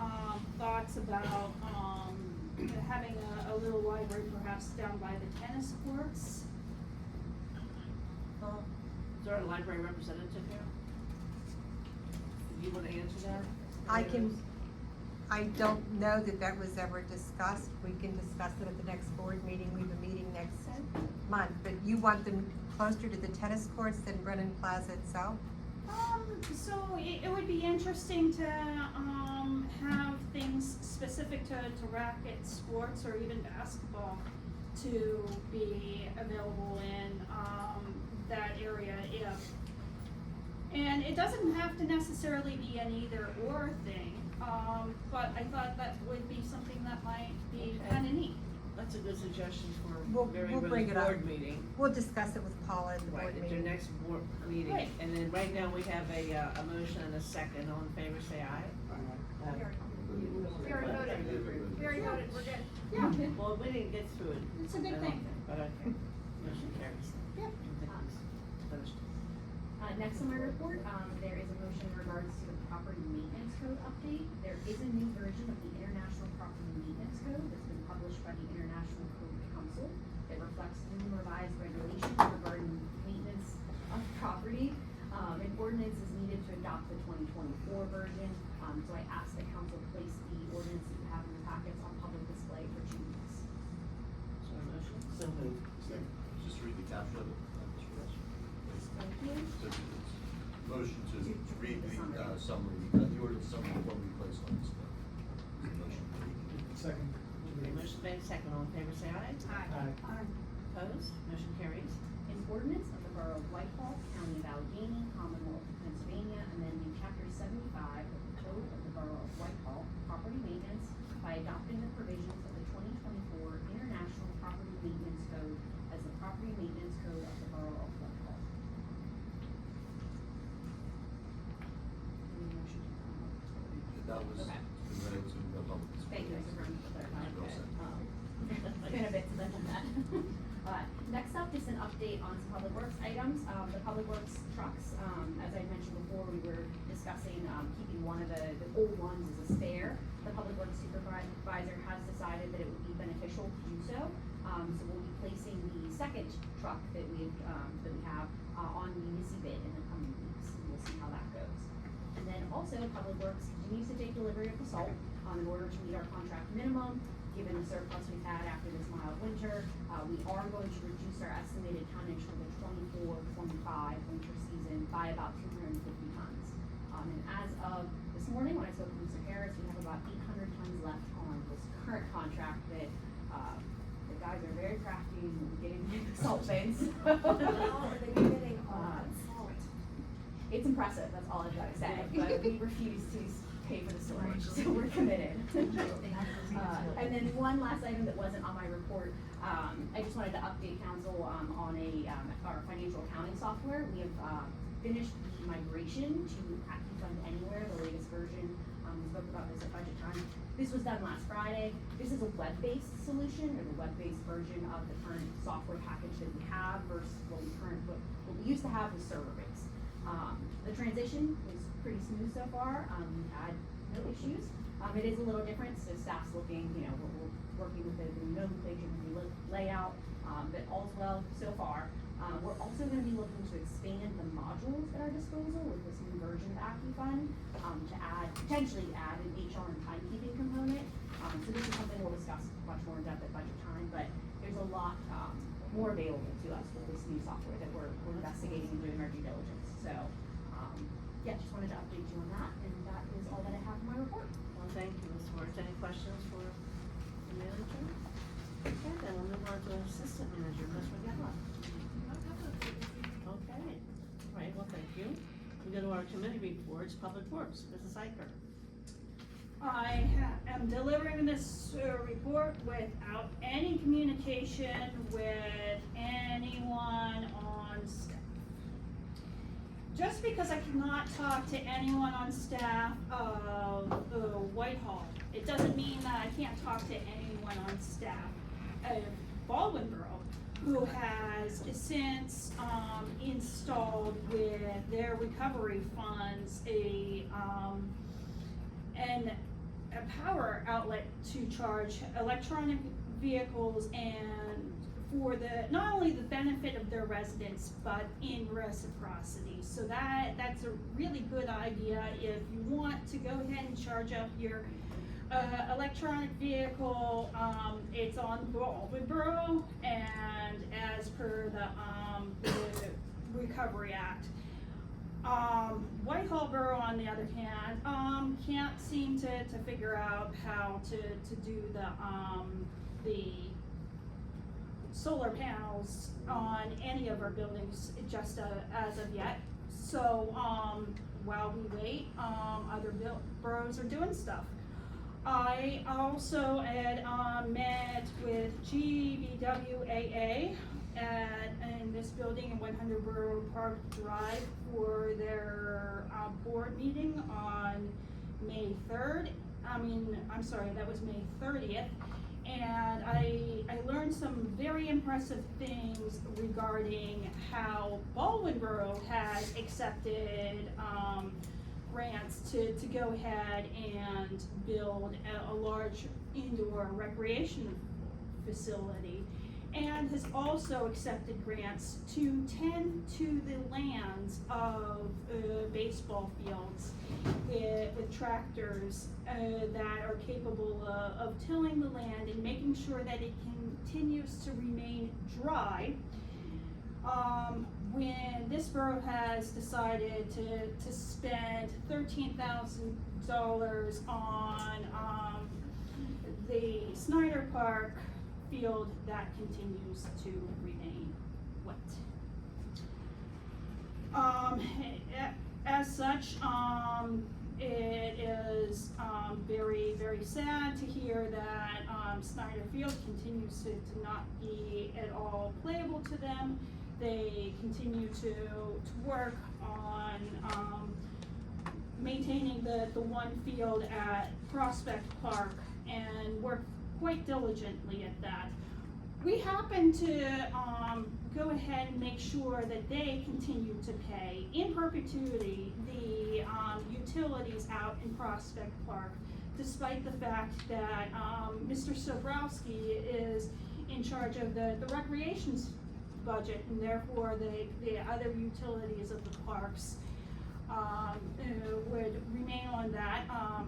K: thoughts about, having a little library perhaps down by the tennis courts?
A: Is there a library representative here? Do you wanna answer that?
B: I don't know that that was ever discussed. We can discuss it at the next board meeting. We have a meeting next month. But you want them closer to the tennis courts than Brennan Plaza itself?
K: So it would be interesting to, have things specific to racket sports or even basketball to be available in, that area if. And it doesn't have to necessarily be an either or thing, but I thought that would be something that might be
A: Okay.
K: kinda neat.
A: That's a good suggestion for
B: We'll
A: Mary
B: bring
A: Rose's
B: it up.
A: board meeting.
B: We'll discuss it with Paula at the
A: Right,
B: board
A: at
B: meeting.
A: your next board meeting.
K: Right.
A: And then right now we have a motion and a second. All in favor, say aye.
M: We already voted, we already voted, we're good.
K: Yeah,
A: Well, we didn't get through it.
K: it's a good
A: I don't
K: thing.
A: think, but okay. Motion carries.
K: Yep.
A: I think it's finished.
F: Next on my report, there is a motion in regards to the property maintenance code update. There is a new version of the International Property Maintenance Code that's been published by the International Code Council. It reflects new revised regulations regarding maintenance of property. An ordinance is needed to adopt the 2024 version, so I asked the council place the ordinance that you have in your packets on public display for 2 weeks.
A: So a motion? So moved.
I: Second. Just read the caption of it.
F: Thank you.
I: So it's motion to
F: To
I: read
F: read the
I: the
F: summary.
I: the ordinance summary before we place on display. Motion.
H: Second.
A: Okay, motion made, second. All in favor, say aye.
H: Aye.
A: Opposed? Motion carries.
F: An ordinance of the Borough of Whitehall, County of Allegheny, Commonwealth of Pennsylvania, amending chapter 75 of the Code of the Borough of Whitehall, property maintenance by adopting the provisions of the 2024 International Property Maintenance Code as the property maintenance code of the Borough of Whitehall. Any motion to come up?
I: That was
F: Okay.
I: read to the public.
F: Thank you, Mr. Brown, for clarifying.
I: Well said.
F: It's been a bit since I've done that. Next up is an update on some public works items. The public works trucks, as I mentioned before, we were discussing, keeping one of the old ones as a spare. The public works supervisor has decided that it would be beneficial to do so. So we'll be placing the second truck that we have, on municipal bid in the coming weeks. We'll see how that goes. And then also, Public Works continues to take delivery of the salt, in order to meet our contract minimum. Given the surplus we've had after this mild winter, we are going to reduce our estimated tonnage for the 24-25 winter season by about 250 tons. And as of this morning, when I spoke with Mr. Harris, we have about 800 tons left on this current contract that, the guys are very crafty in getting the salt bins. It's impressive, that's all I've gotta say, but we refuse to pay for the storage, so we're committed. And then one last item that wasn't on my report, I just wanted to update council, on our financial accounting software. We have, finished the migration to AccuFund Anywhere, the latest version. We spoke about this at budget time. This was done last Friday. This is a web-based solution, or the web-based version of the current software package that we have versus what we used to have was server-based. The transition was pretty smooth so far. We've had no issues. It is a little different, so staff's looking, we're working with the nomenclature and the layout, but all's well so far. We're also gonna be looking to expand the modules at our disposal with this new version of AccuFund, to potentially add an HR and timekeeping component. So this is something we'll discuss much more in depth at budget time, but there's a lot, more available to us with this new software that we're investigating and doing our due diligence. So, yeah, just wanted to update you on that, and that is all that I have in my report.
A: Well, thank you, Ms. Wertz. Any questions for the manager? Okay, then we'll move on to assistant manager, Ms. McGowan. Okay, all right, well, thank you. We go to our committee reports, Public Works, Mrs. Iker.
K: I am delivering this report without any communication with anyone on staff. Just because I cannot talk to anyone on staff of Whitehall, it doesn't mean that I can't talk to anyone on staff of Baldwin Borough, who has since installed with their recovery funds a power outlet to charge electronic vehicles, and for not only the benefit of their residents, but in reciprocity. So that's a really good idea if you want to go ahead and charge up your electronic vehicle. It's on Baldwin Borough, and as per the Recovery Act. Whitehall Borough, on the other hand, can't seem to figure out how to do the solar panels on any of our buildings just as of yet. So, while we wait, other boroughs are doing stuff. I also had, met with GBWAA in this building in 100 Borough Park Drive for their, board meeting on May 3rd. That was May 30th. And I learned some very impressive things regarding how Baldwin Borough has accepted, grants to go ahead and build a large indoor recreation facility, and has also accepted grants to tend to the lands of baseball fields with tractors that are capable of tilling the land and making sure that it continues to remain dry. When this borough has decided to spend $13,000 on the Snyder Park field, that continues to remain wet. As such, it is very, very sad to hear that Snyder Field continues to not be at all playable to them. They continue to work on maintaining the one field at Prospect Park and work quite diligently at that. We happen to go ahead and make sure that they continue to pay in perpetuity the utilities out in Prospect Park, despite the fact that Mr. Sobrowski is in charge of the recreations budget, and therefore the other utilities of the parks would remain on that.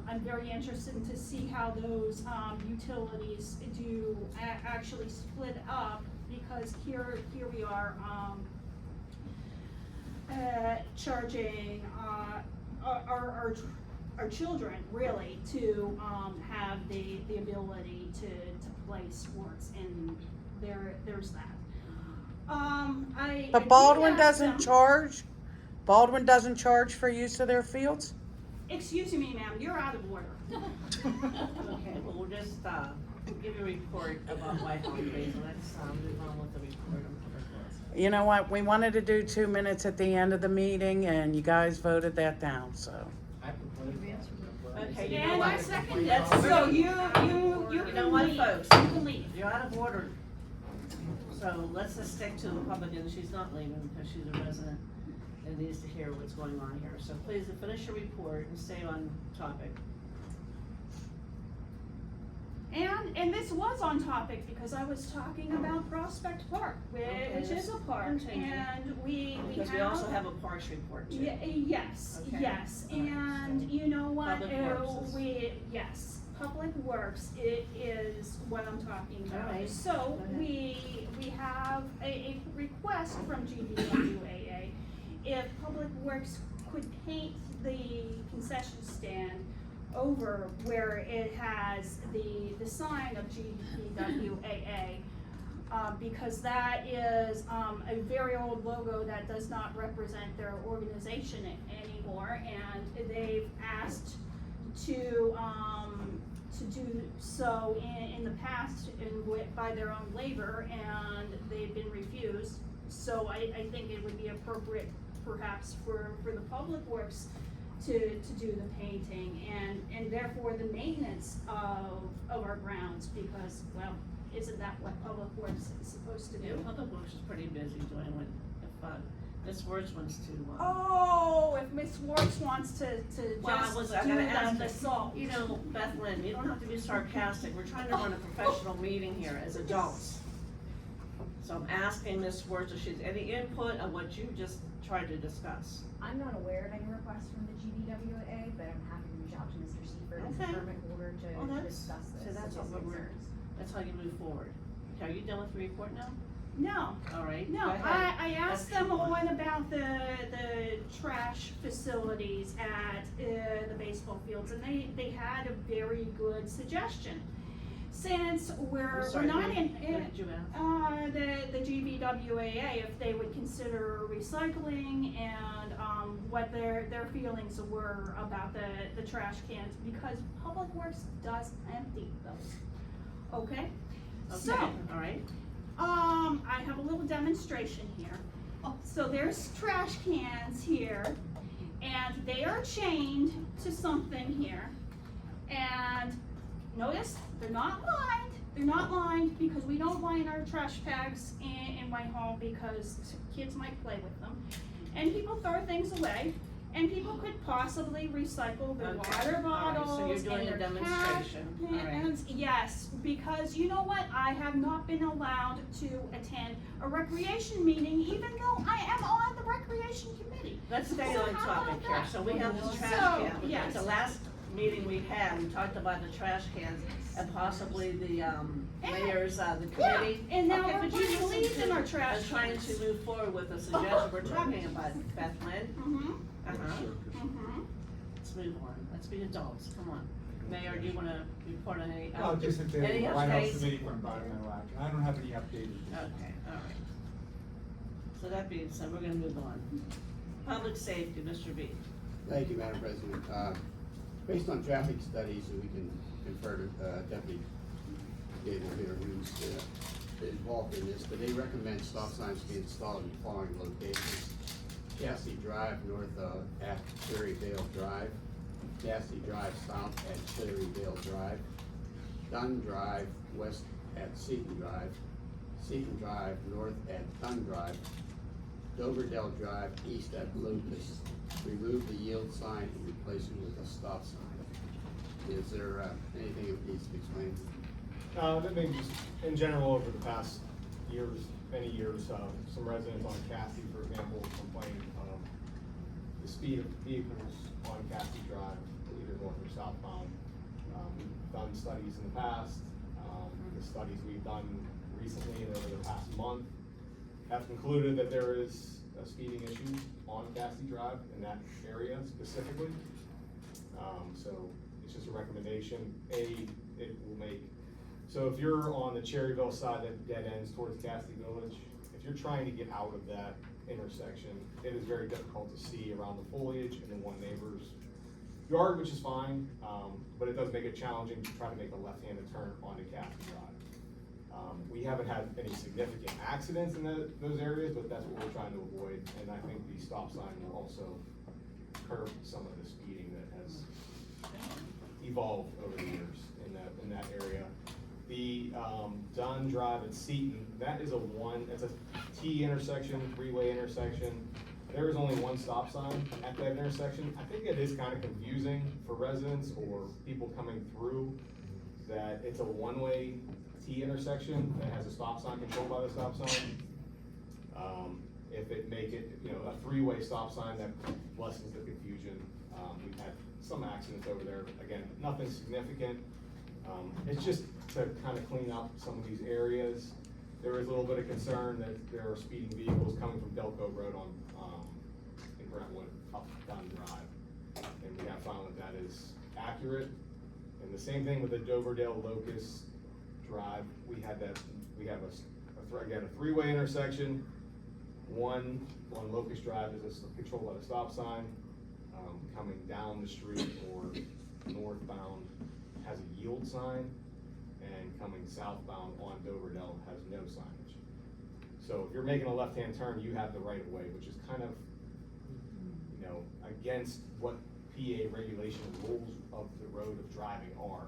K: I'm very interested to see how those utilities do actually split up, because here we are charging our children really to have the ability to play sports, and there's that.
B: But Baldwin doesn't charge? Baldwin doesn't charge for use of their fields?
K: Excuse me, ma'am, you're out of order.
A: Okay, well, we'll just, give you a report about Whitehall, please, and let's, move on with the report on public works.
B: You know what, we wanted to do 2 minutes at the end of the meeting, and you guys voted that down, so.
A: Okay, you know
K: And
A: what?
K: I second that, so you
A: You
K: can
A: know what,
K: leave.
A: folks?
K: You can leave.
A: You're out of order. So let's just stick to the public, and she's not leaving because she's a resident and needs to hear what's going on here. So please finish your report and stay on topic.
K: And this was on topic because I was talking about Prospect Park, which is a park,
A: change it.
K: and we
A: Because we also have a parks report too.
K: Yes,
A: Okay.
K: yes,
A: All right,
K: and
A: so
K: you know what,
A: Public Works is-
K: yes, Public Works, it is what I'm talking about.
A: All right,
K: So,
A: go ahead.
K: we have a request from GBWAA, if Public Works could paint the concession stand over where it has the sign of GBWAA, because that is a very old logo that does not represent their organization anymore, and they've asked to do so in the past by their own labor, and they've been refused. So I think it would be appropriate perhaps for the Public Works to do the painting and therefore the maintenance of our grounds, because, well, isn't that what Public Works is supposed to
A: Yeah,
K: do?
A: Public Works is pretty busy doing what, if, Ms. Words wants to,
K: Oh, if Miss Warks wants to
A: Well,
K: just
A: I
K: do
A: gotta ask
K: the salt.
A: you know, Beth Lynn, you don't have to be sarcastic, we're trying to run a professional meeting here as adults. So I'm asking Ms. Words if she's any input on what you just tried to discuss.
F: I'm not aware of any requests from the GBWA, but I'm happy to reach out to Mr. Seifert
A: Okay.
F: in permit holder
A: Well,
F: to
A: that's-
F: discuss
A: so
F: this,
A: that's
F: his
A: what we're-
F: concerns.
A: That's how you move forward. Okay, are you done with the report now?
K: No,
A: All right,
K: no,
A: go ahead.
K: I asked
A: That's
K: them
A: what you want.
K: on about the trash facilities at the baseball fields, and they had a very good suggestion.
A: since we're
B: sorry,
A: not
B: who-
A: in,
B: who did you ask?
A: the GBWAA, if they would consider recycling and, what their feelings were about the trash cans, because Public Works does empty those, okay? So,
B: Okay, all right.
A: I have a little demonstration here. So there's trash cans here, and they are chained to something here. And notice, they're not lined because we don't line our trash bags in Whitehall because kids might play with them. And people throw things away, and people could possibly recycle their
B: Okay,
A: water
B: all right, so
A: bottles
B: you're doing
A: and
B: a
A: their
B: demonstration, all right.
A: cans. Yes, because you know what, I have not been allowed to attend a recreation meeting, even though I am on the recreation committee.
B: Let's stay
A: So
B: on
A: how
B: topic
A: about
B: here.
A: that?
B: So we have the trash
A: So,
B: can.
A: yes.
B: The last meeting we had, we talked about the trash cans and possibly the, mayor's, the committee.
A: and now
B: Okay,
A: we're
B: but you
A: putting
B: listen
A: leaves in
B: to
A: our trash
B: us trying
A: cans.
B: to move forward with the suggestion we're talking about, Beth Lynn.
A: Mm-hmm,
B: Uh-huh.
A: mm-hmm.
B: Let's move on. Let's be adults. Come on. Mayor, do you wanna report on any?
H: Oh, just that the
B: any
H: White House
B: updates?
H: Committee for Environmental Action, I don't have any updated.
B: Okay, all right. So that being said, we're gonna move on. Public safety, Mr. B.
G: Thank you, Madam President. Based on traffic studies, and we can confer to Deputy Gable here, who's involved in this, but they recommend stop signs be installed in the following locations: Cassidy Drive north of at Cherryvale Drive, Cassidy Drive south at Cherryvale Drive, Dunn Drive west at Seaton Drive, Seaton Drive north at Dunn Drive, Doverdale Drive east at Lucas. Remove the yield sign and replace it with a stop sign. Is there anything that needs to be explained?
N: That may just, in general, over the past years, many years, some residents on Cassidy, for example, complained of the speed of vehicles on Cassidy Drive, either north or southbound. We've done studies in the past. The studies we've done recently and over the past month have concluded that there is a speeding issue on Cassidy Drive in that area specifically. So it's just a recommendation. It will make, so if you're on the Cherryville side that dead ends towards Cassidy Village, if you're trying to get out of that intersection, it is very difficult to see around the foliage and in one neighbor's yard, which is fine, but it does make it challenging to try to make a left-handed turn onto Cassidy Drive. We haven't had any significant accidents in those areas, but that's what we're trying to avoid, and I think the stop sign will also curb some of the speeding that has evolved over the years in that area. The Dunn Drive at Seaton, that is it's a T intersection, three-way intersection. There is only one stop sign at that intersection. I think it is kind of confusing for residents or people coming through that it's a one-way T intersection that has a stop sign controlled by the stop sign. If it make it, a three-way stop sign, that lessens the confusion. We've had some accidents over there. Again, nothing significant. It's just to kind of clean up some of these areas. There is a little bit of concern that there are speeding vehicles coming from Delco Road in Brentwood up Dunn Drive. And we have found that is accurate. And the same thing with the Doverdale Locust Drive. We have a three-way intersection. One Locust Drive is controlled by the stop sign. Coming down the street or northbound has a yield sign, and coming southbound on Doverdale has no signage. So if you're making a left-hand turn, you have the right of way, which is kind of, against what PA regulation rules of the road of driving are.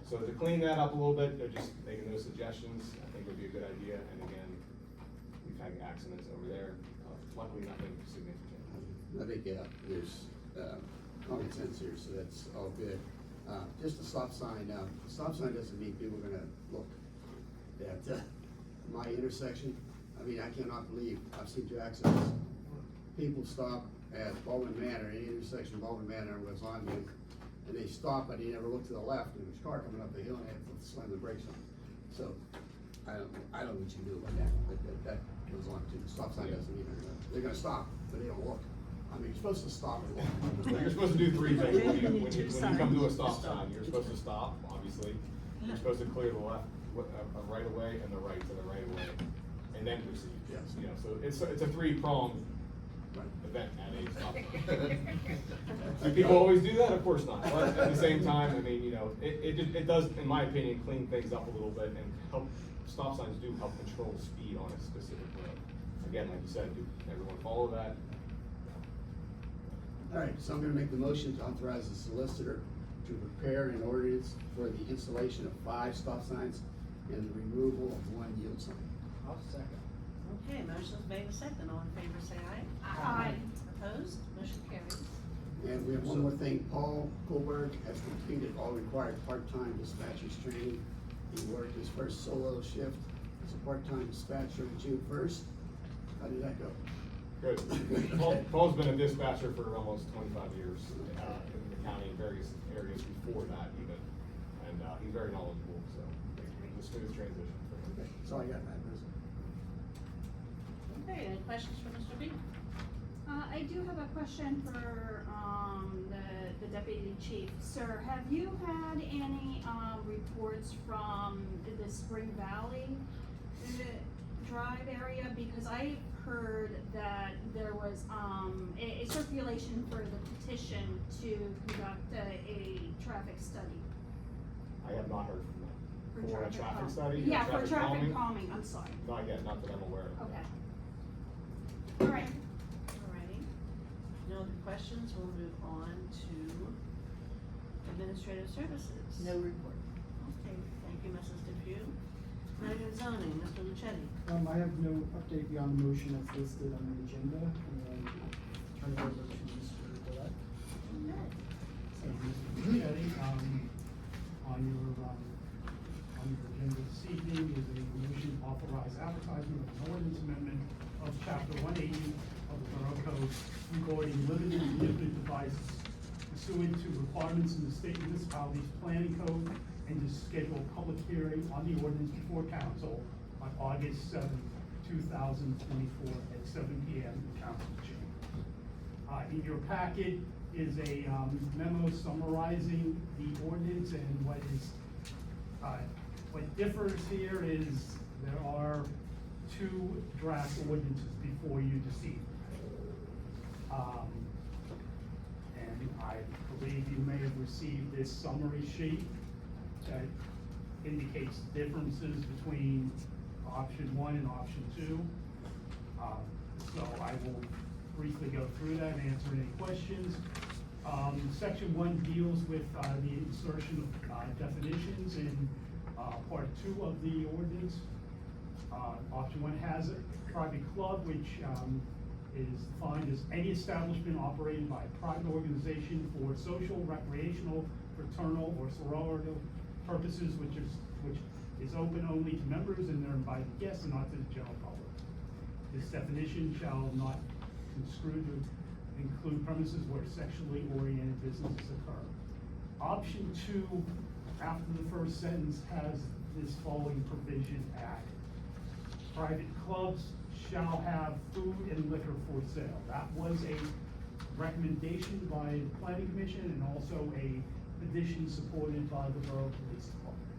N: So to clean that up a little bit, they're just making those suggestions, I think would be a good idea. And again, we've had accidents over there, luckily nothing significant.
G: I think there's common sense here, so that's all good. Just a stop sign, a stop sign doesn't mean people are gonna look at my intersection. I mean, I cannot believe, I've seen two accidents. People stop at Baldwin Manor, any intersection Baldwin Manor was on you, and they stop, but they never look to the left, and there's a car coming up the hill, and they have to slam the brakes on. So, I don't know what you do about that, but that goes on too. The stop sign doesn't mean they're gonna stop, but they don't look. I mean, you're supposed to stop and look.
N: You're supposed to do three things when you come to a stop sign. You're supposed to stop, obviously.
P: You're supposed to clear the left, right of way and the right to the right of way, and then proceed.
G: Yes.
P: You know, so it's a three-pronged
G: Right.
P: event at a stop sign. Do people always do that? Of course not. But at the same time, I mean, you know, it does, in my opinion, clean things up a little bit and help, stop signs do help control speed on a specific road. Again, like you said, do everyone follow that?
G: All right, so I'm gonna make the motion to authorize the solicitor to prepare an ordinance for the installation of 5 stop signs and the removal of 1 yield sign.
O: I'll second.
A: Okay, motion's made and seconded. All in favor, say aye.
K: Aye.
A: Opposed? Motion carries.
G: And we have one more thing, Paul Kohlberg has completed all required part-time dispatchers training. He worked his first solo shift as a part-time dispatcher on June 1st. How did that go?
P: Good. Paul's been a dispatcher for almost 25 years in the county in various areas before that even, and he's very knowledgeable, so it's a smooth transition for him.
G: Okay, that's all I got, Madam President.
A: Okay, any questions for Mr. B?
K: I do have a question for, the deputy chief. Sir, have you had any, reports from the Spring Valley Drive area? Because I heard that there was, a circulation for the petition to conduct a traffic study.
P: I have not heard from them. For a traffic
K: calm-
P: study?
K: Yeah, for
P: Traffic
K: traffic
P: calming?
K: calming, I'm sorry.
P: Not yet, not that I'm aware of.
K: Okay. All right.
A: Alrighty. No other questions? We'll move on to administrative services.
O: No report.
A: Okay, thank you, Mrs. DePew. Planning and zoning, Mr. Lucetti.
Q: I have no update beyond the motion that's listed on the agenda, and turn it over to Mr. Gillette.
A: Okay.
Q: So, Mr. Lucetti, on your agenda this evening is a motion to authorize advertisement of an ordinance amendment of chapter 180 of the Borough Code regarding limited manipulative devices pursuant to requirements in the state municipalities planning code, and to schedule a public hearing on the ordinance before council on August 7, 2024 at 7 p.m. in council chambers. In your packet is a memo summarizing the ordinance, and what differs here is there are 2 draft ordinances before you this evening. And I believe you may have received this summary sheet that indicates differences between option 1 and option 2. So I will briefly go through that and answer any questions. Section 1 deals with the insertion of definitions in part 2 of the ordinance. Option 1 has a private club, which is defined as any establishment operated by a private organization for social, recreational, fraternal, or sorority purposes, which is open only to members and their invited guests and not to the general public. This definition shall not construe to include premises where sexually oriented businesses occur. Option 2, after the first sentence, has this following provision added. Private clubs shall have food and liquor for sale. That was a recommendation by the Planning Commission and also a petition supported by the Borough Police Department.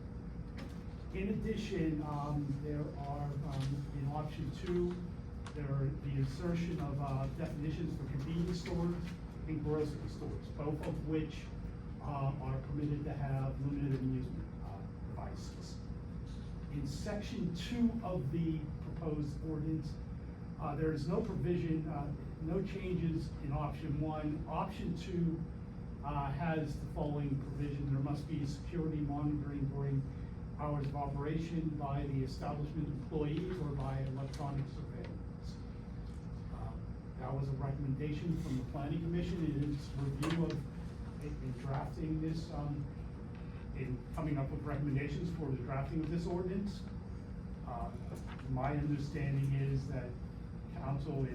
Q: In addition, there are, in option 2, there are the insertion of definitions for convenience stores and grocery stores, both of which are permitted to have limited amusement devices. In section 2 of the proposed ordinance, there is no provision, no changes in option 1. Option 2 has the following provision: there must be security monitoring during hours of operation by the establishment employees or by electronic surveillance. That was a recommendation from the Planning Commission in its review of, in drafting this, in coming up with recommendations for the drafting of this ordinance. My understanding is that council's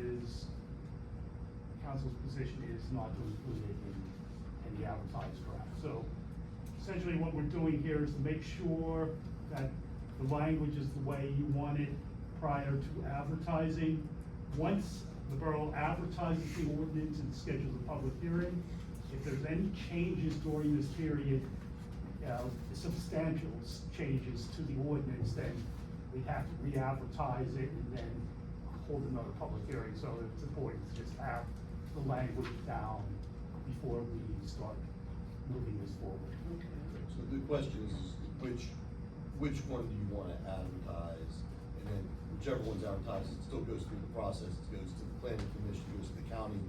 Q: position is not to include it in the advertised draft. So essentially what we're doing here is to make sure that the language is the way you want it prior to advertising. Once the borough advertises the ordinance and schedules a public hearing, if there's any changes during this period, substantial changes to the ordinance, then we have to re-advertise it and then hold another public hearing. So it's important to just have the language down before we start moving this forward.
I: So the question is, which one do you wanna advertise? And then whichever one's advertised, it still goes through the process, it goes to the planning commission, goes to the county,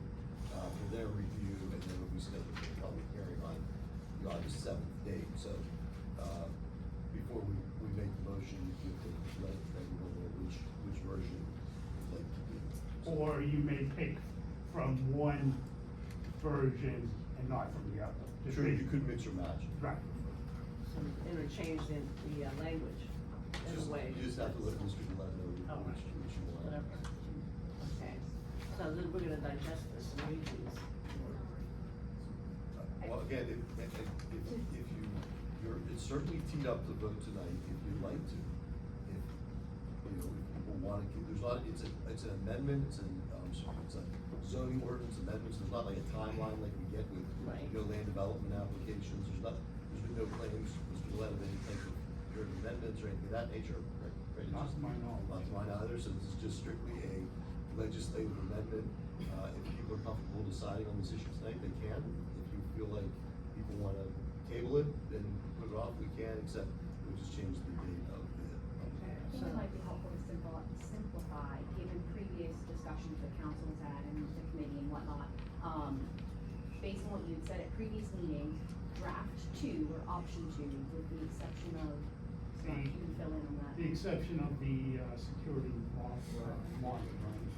I: for their review, and then we schedule a public hearing on the August 7th date, so, before we make the motion, you have to let everyone know which version you'd like to do.
Q: Or you may pick from one version and not from the other. Just
I: Sure,
Q: make-
I: you could mix or match.
Q: Right.
A: Interchange the language in a way.
I: You just have to let Mr. Gillette know
A: Oh,
I: which you want.
A: Whatever. Okay, so then we're gonna digest this and read these.
I: Well, again, if it's certainly teed up to vote tonight if you'd like to. If, you know, if people want to, there's not, it's an amendment, it's a zoning ordinance amendments, there's not like a timeline like we get with,
A: Right.
I: you know, land development applications, there's been no claims, Mr. Gillette, of any type of your amendments or anything of that nature, right? It's
Q: Not to
I: just-
Q: my knowledge.
I: Not to mine either, so this is just strictly a legislative amendment. If people are comfortable deciding on this issue tonight, they can. If you feel like people wanna table it, then put it off, we can, except we'll just change the date of the.
F: I think it might be helpful to simplify, given previous discussions that council has had and the committee and whatnot. Based on what you had said at previous meeting, draft 2 or option 2, with the exception of, so you can fill in on that.
Q: The exception of the, security monitoring.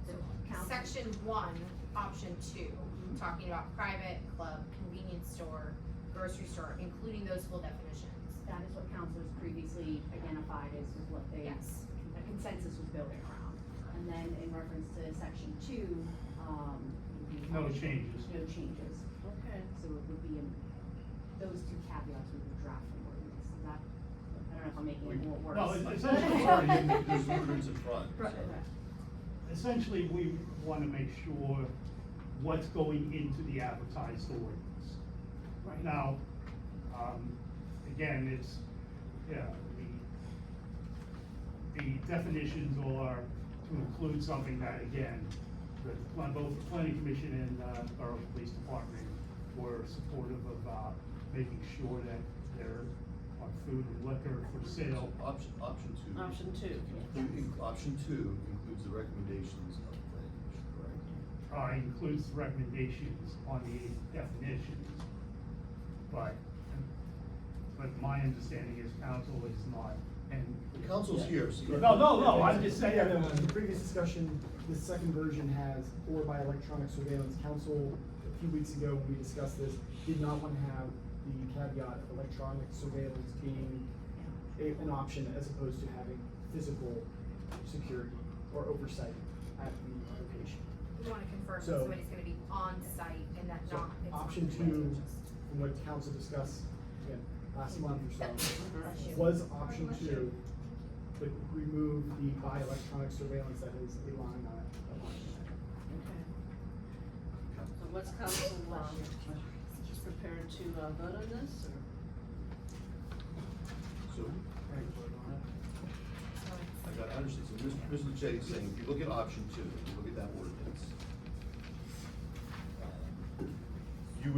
F: So, council-
M: Section 1, option 2, talking about private, club, convenience store, grocery store, including those full definitions.
F: That is what council has previously identified as what they,
M: Yes.
F: a consensus was building around. And then in reference to section 2, would be.
Q: No changes.
F: No changes.
A: Okay.
F: So it would be in, those 2 caveats we would draft from ordinance. Is that, I don't know if I'm making it more worse.
Q: No, it's
I: It's
Q: essentially-
I: already in there's ordinance in front,
F: Right,
I: so.
F: right.
Q: Essentially, we wanna make sure what's going into the advertised ordinance.
A: Right.
Q: Now, again, it's, yeah, the definitions are to include something that, again, both the planning commission and, Borough Police Department were supportive of, making sure that there are food and liquor for sale.
I: Option two.
A: Option 2.
I: Option 2 includes the recommendations of the planning commission, correct?
Q: Includes recommendations on the definitions, but my understanding is council is not, and.
I: The council's here, so.
Q: No, I'm just saying.
R: Yeah, no, in the previous discussion, the second version has or by electronic surveillance. Council, a few weeks ago, when we discussed this, did not want to have the caveat of electronic surveillance being an option as opposed to having physical security or oversight at the location.
M: We wanna confirm that
R: So-
M: somebody's gonna be on site and that
R: So
M: not. it's not
R: option
M: gonna be
R: 2,
M: just-
R: from what council discussed, again, last month or so,
M: Bless you.
R: was option 2, but remove the by electronic surveillance that is a line on it.
A: Okay. So what's council, prepared to vote on this, or?
I: So, I understand, so Mr. Luchetti's saying, if you look at option 2, if you look at that ordinance, if you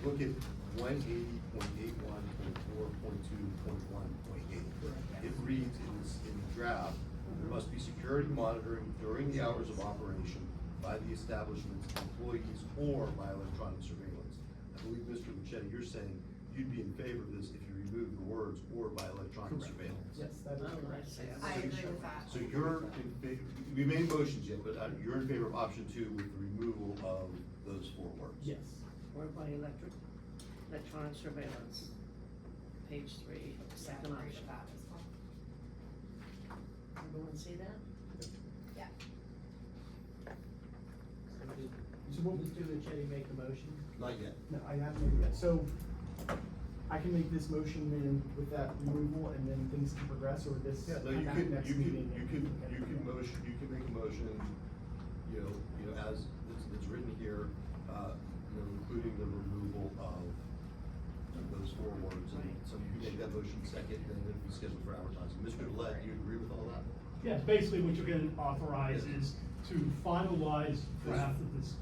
I: look at 180.81.4.2.1.8, it reads in the draft, there must be security monitoring during the hours of operation by the establishment's employees or by electronic surveillance. I believe, Mr. Luchetti, you're saying you'd be in favor of this if you remove the words "or by electronic surveillance."
R: Yes, that is correct.
M: I agree with that.
I: So you're in favor, we made motions yet, but you're in favor of option 2 with the removal of those 4 words?
R: Yes.
A: Or by electronic surveillance, page 3, second
M: I agree
A: option.
M: with that as well.
A: Everyone see that?
M: Yeah.
R: So what Mr. Luchetti make the motion?
I: Not yet.
R: No, I haven't made it yet. So I can make this motion then with that removal and then things can progress, or this
I: Yeah, no,
R: come
I: you
R: back
I: can,
R: next
I: you
R: meeting?
I: can motion, you can make a motion, you know, as it's written here, including the removal of those 4 scheduled for advertising. Mr. Gillette, do you agree with all that?
Q: Yes, basically what you're gonna authorize is to finalize draft of this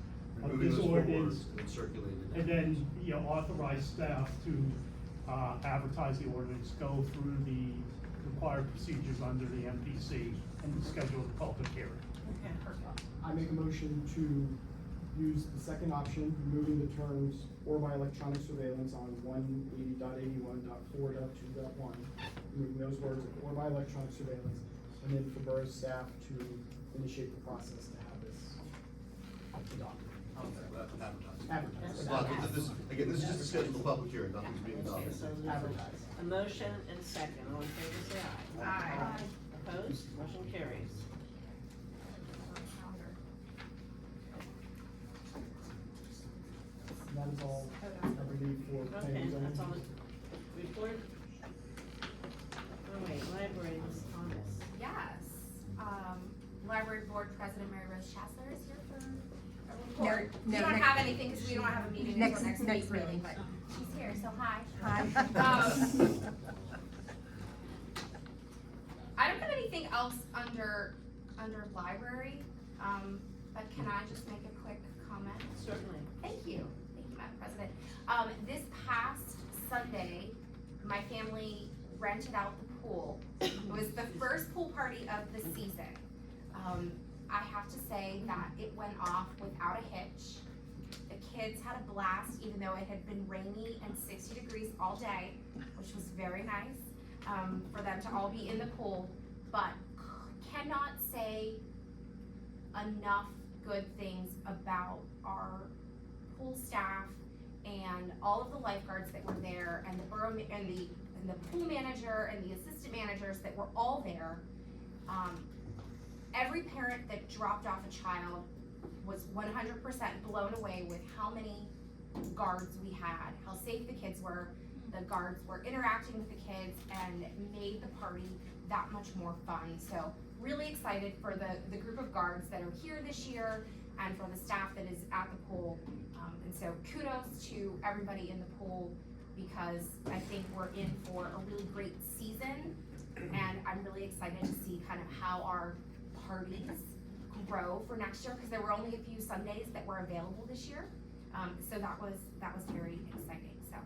I: Removing those four
Q: ordinance.
I: words and then circulating it.
Q: And then, you know, authorize staff to, advertise the ordinance, go through the required procedures under the MPC, and schedule the public hearing.
A: Okay, perfect.
R: I make a motion to use the second option, removing the terms or by electronic surveillance on 180.81.4.2.1, removing those words of or by electronic surveillance, and then for borough staff to initiate the process to have this adopted.
I: Advertising.
R: Advertised.
I: Well, this is just to schedule the public hearing, nothing's being
A: Okay,
I: adopted.
A: so there's
R: Advertised.
A: a motion and second, all in favor say aye.
M: Aye.
A: Opposed, motion carries.
R: That is all I need for
A: Okay,
R: planning and zoning.
A: that's all, report. Oh wait, library, Ms. Thomas.
M: Yes, Library Board President Mary Rose Chassler is here for a
S: No,
M: report. We
S: no,
M: don't
S: next-
M: have anything because we don't have a meeting until next week
S: next
M: really,
S: meeting.
M: but she's here, so hi.
S: Hi.
M: I don't have anything else under library, but can I just make a quick comment?
A: Certainly.
M: Thank you, Madam President. This past Sunday, my family rented out the pool. It was the first pool party of the season. I have to say that it went off without a hitch. The kids had a blast, even though it had been rainy and 60 degrees all day, which was very nice, for them to all be in the pool. But cannot say enough good things about our pool staff and all of the lifeguards that were there, and the borough and the pool manager and the assistant managers that were all there. Every parent that dropped off a child was 100% blown away with how many guards we had, how safe the kids were. The guards were interacting with the kids and made the party that much more fun. So really excited for the group of guards that are here this year and for the staff that is at the pool. And so kudos to everybody in the pool, because I think we're in for a really great season, and I'm really excited to see kind of how our parties grow for next year, because there were only a few Sundays that were available this year. So that was very exciting, so.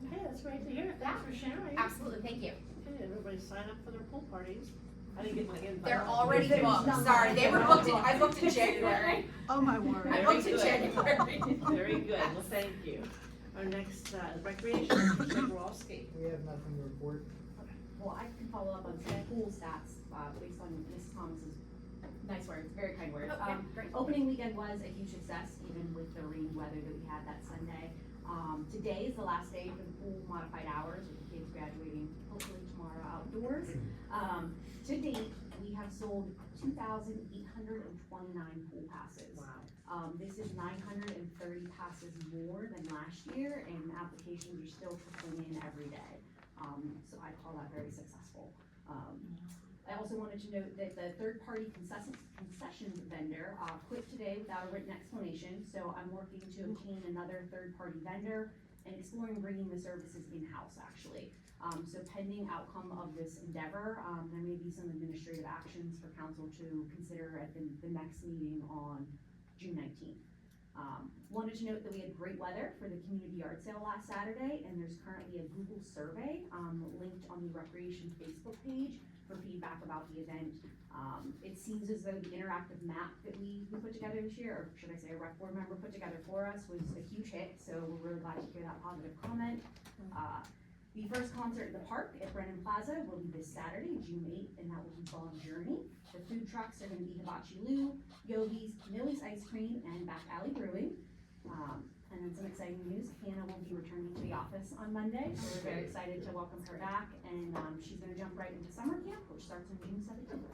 A: Okay, that's great to hear, thanks for sharing.
M: Absolutely, thank you.
A: Okay, everybody sign up for their pool parties. I didn't get my invite.
M: They're already booked, sorry, they were booked I booked in January.
S: Oh, my word.
M: I booked in January.
A: Very good, well, thank you. Our next, recreation, Growski.
R: We have nothing to report.
F: Well, I can follow up on some pool stats, based on Mrs. Thomas's nice words, very kind words.
M: Oh, yeah, great.
F: Opening weekend was a huge success, even with the rainy weather that we had that Sunday. Today is the last day for the pool modified hours, with the kids graduating hopefully tomorrow outdoors. To date, we have sold 2,829 pool passes.
A: Wow.
F: This is 930 passes more than last year, and applications are still trickling in every day. So I call that very successful. I also wanted to note that the third-party concessions vendor quit today without a written explanation, so I'm working to obtain another third-party vendor and exploring bringing the services in-house, actually. So pending outcome of this endeavor, there may be some administrative actions for council to consider at the next meeting on June 19th. Wanted to note that we had great weather for the community yard sale last Saturday, and there's currently a Google survey linked on the Recreation Facebook page for feedback about the event. It seems as though the interactive map that we put together this year, or should I say a rec board member put together for us, was a huge hit, so we're really glad to hear that positive comment. The first concert in the park at Brennan Plaza will be this Saturday, June 8th, and that will be Bond Journey. The food trucks are gonna be Hibachi Lou, Yogi's, Millie's Ice Cream, and Back Alley Brewing. And then some exciting news, Hannah will be returning to the office on Monday, so we're very excited to welcome her back, and she's gonna jump right into summer camp, which starts on June 17th.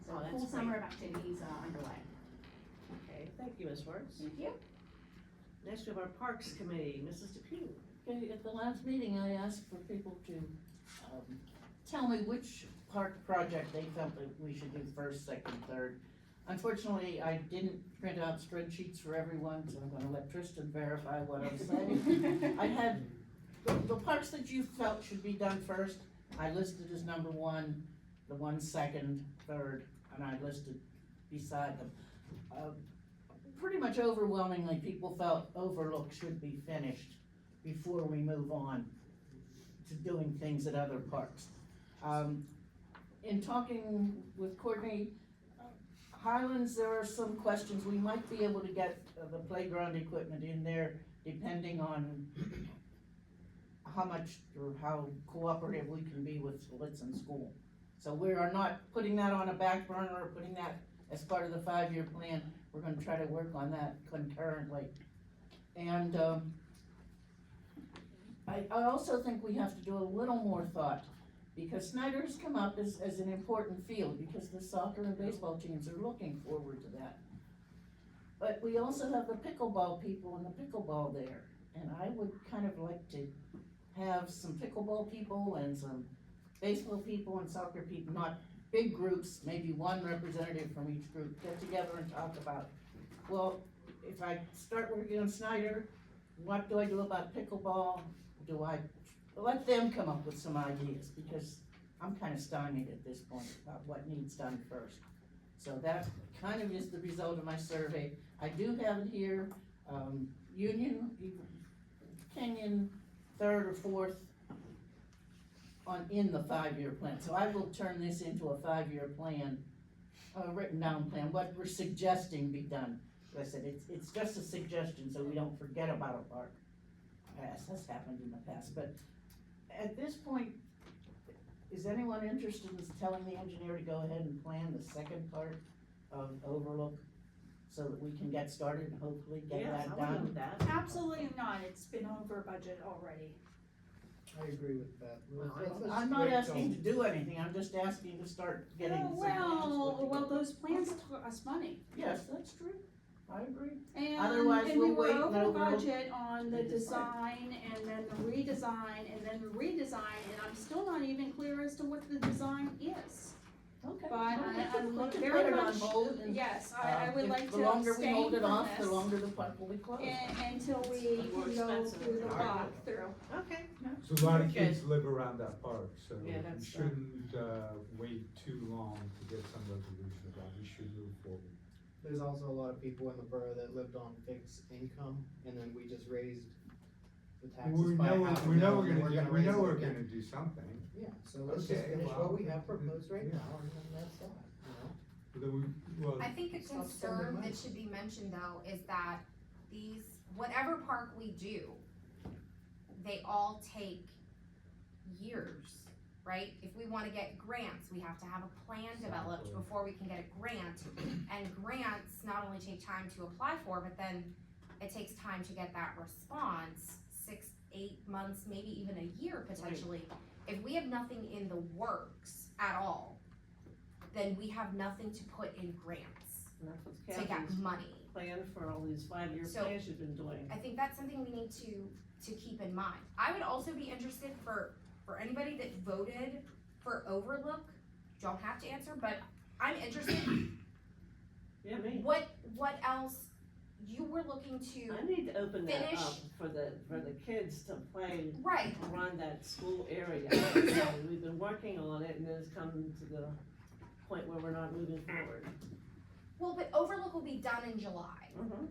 F: So
A: Oh, that's
F: full
A: great.
F: summer of activities underway.
A: Okay, thank you, Ms. Wertz.
F: Thank you.
A: Next we have our Parks Committee, Mrs. DePew.
T: Okay, at the last meeting, I asked for people to, tell me which park project they felt that we should do first, second, third. Unfortunately, I didn't print out spreadsheets for everyone, so I'm gonna let Tristan verify what I'm saying. I had the parks that you felt should be done first, I listed as number one, the one second, third, and I listed beside them. Pretty much overwhelmingly, people felt Overlook should be finished before we move on to doing things at other parks. In talking with Courtney, Highlands, there are some questions. We might be able to get the playground equipment in there depending on how much or how cooperative we can be with Litzen School. So we are not putting that on a back burner or putting that as part of the 5-year plan. We're gonna try to work on that concurrently. And I also think we have to do a little more thought, because Snyder's come up as an important field, because the soccer and baseball teams are looking forward to that. But we also have the pickleball people and the pickleball there, and I would kind of like to have some pickleball people and some baseball people and soccer people, not big groups, maybe one representative from each group, get together and talk about, well, if I start working on Snyder, what do I do about pickleball? Do I let them come up with some ideas, because I'm kind of stymied at this point about what needs done first. So that kind of is the result of my survey. I do have it here, Union, Kenyon, third or fourth in the 5-year plan. So I will turn this into a 5-year plan, a written down plan, what we're suggesting be done. Like I said, it's just a suggestion, so we don't forget about a park, as has happened in the past. But at this point, is anyone interested in telling the engineer to go ahead and plan the second part of Overlook, so that we can get started and hopefully get that done?
K: Absolutely not, it's been over budget already.
O: I agree with that.
T: I'm not asking to do anything, I'm just asking to start getting some plans put
K: Well,
T: together.
K: those plans took us money.
T: Yes, that's true, I agree.
K: And,
T: Otherwise,
K: and
T: we'll
K: we were
T: wait and
K: over
T: overlook
K: budget on the
T: the design.
K: design, and then the redesign, and then the redesign, and I'm still not even clear as to what the design is.
T: Okay.
K: But
T: Well, we
K: I'm
T: can
K: very
T: put it on
K: much,
T: hold and,
K: yes, I would
T: if
K: like
T: the
K: to
T: longer we hold it
K: abstain
T: off,
K: from
T: the
K: this.
T: longer the park will be closed.
K: Until we
A: More
K: can go
A: expensive
K: through the
A: than
K: walk
A: ours.
K: through.
A: Okay.
H: So a lot of kids live around that park, so
A: Yeah,
H: we
A: that's,
H: shouldn't, wait too long to get some resolution about it. We should move forward.
O: There's also a lot of people in the borough that lived on fixed income, and then we just raised the taxes
H: We
O: by
H: know,
O: half a
H: we know
O: mil,
H: we're
O: and
H: gonna do, we
O: raise
H: know
O: it
H: we're
O: again.
H: gonna do something.
O: Yeah, so let's just
H: Okay,
O: finish
H: well,
O: what we have proposed right
H: yeah.
O: now, and then that's that, you know?
H: But then well,
M: I think a
O: Stop spending
M: concern
O: money.
M: that should be mentioned though is that whatever park we do, they all take years, right? If we wanna get grants, we have to have a plan developed
H: Exactly.
M: before we can get a grant. And grants not only take time to apply for, but then it takes time to get that response, 6, 8 months, maybe even a year potentially. If we have nothing in the works at all, then we have nothing to put in grants
A: And that's what's
M: to get
A: Catherine's
M: money.
A: plan for all these 5-year
M: So,
A: plans she's been doing.
M: I think that's something we need to keep in mind. I would also be interested for anybody that voted for Overlook, don't have to answer, but I'm interested,
A: Yeah, me.
M: what else you were looking to,
A: I need to open that
M: finish-
A: up for the kids to play
M: right,
A: around that school area. And we've been working on it, and it's come to the point where we're not moving forward.
M: well, but Overlook will be done in July.
A: Mm-hmm.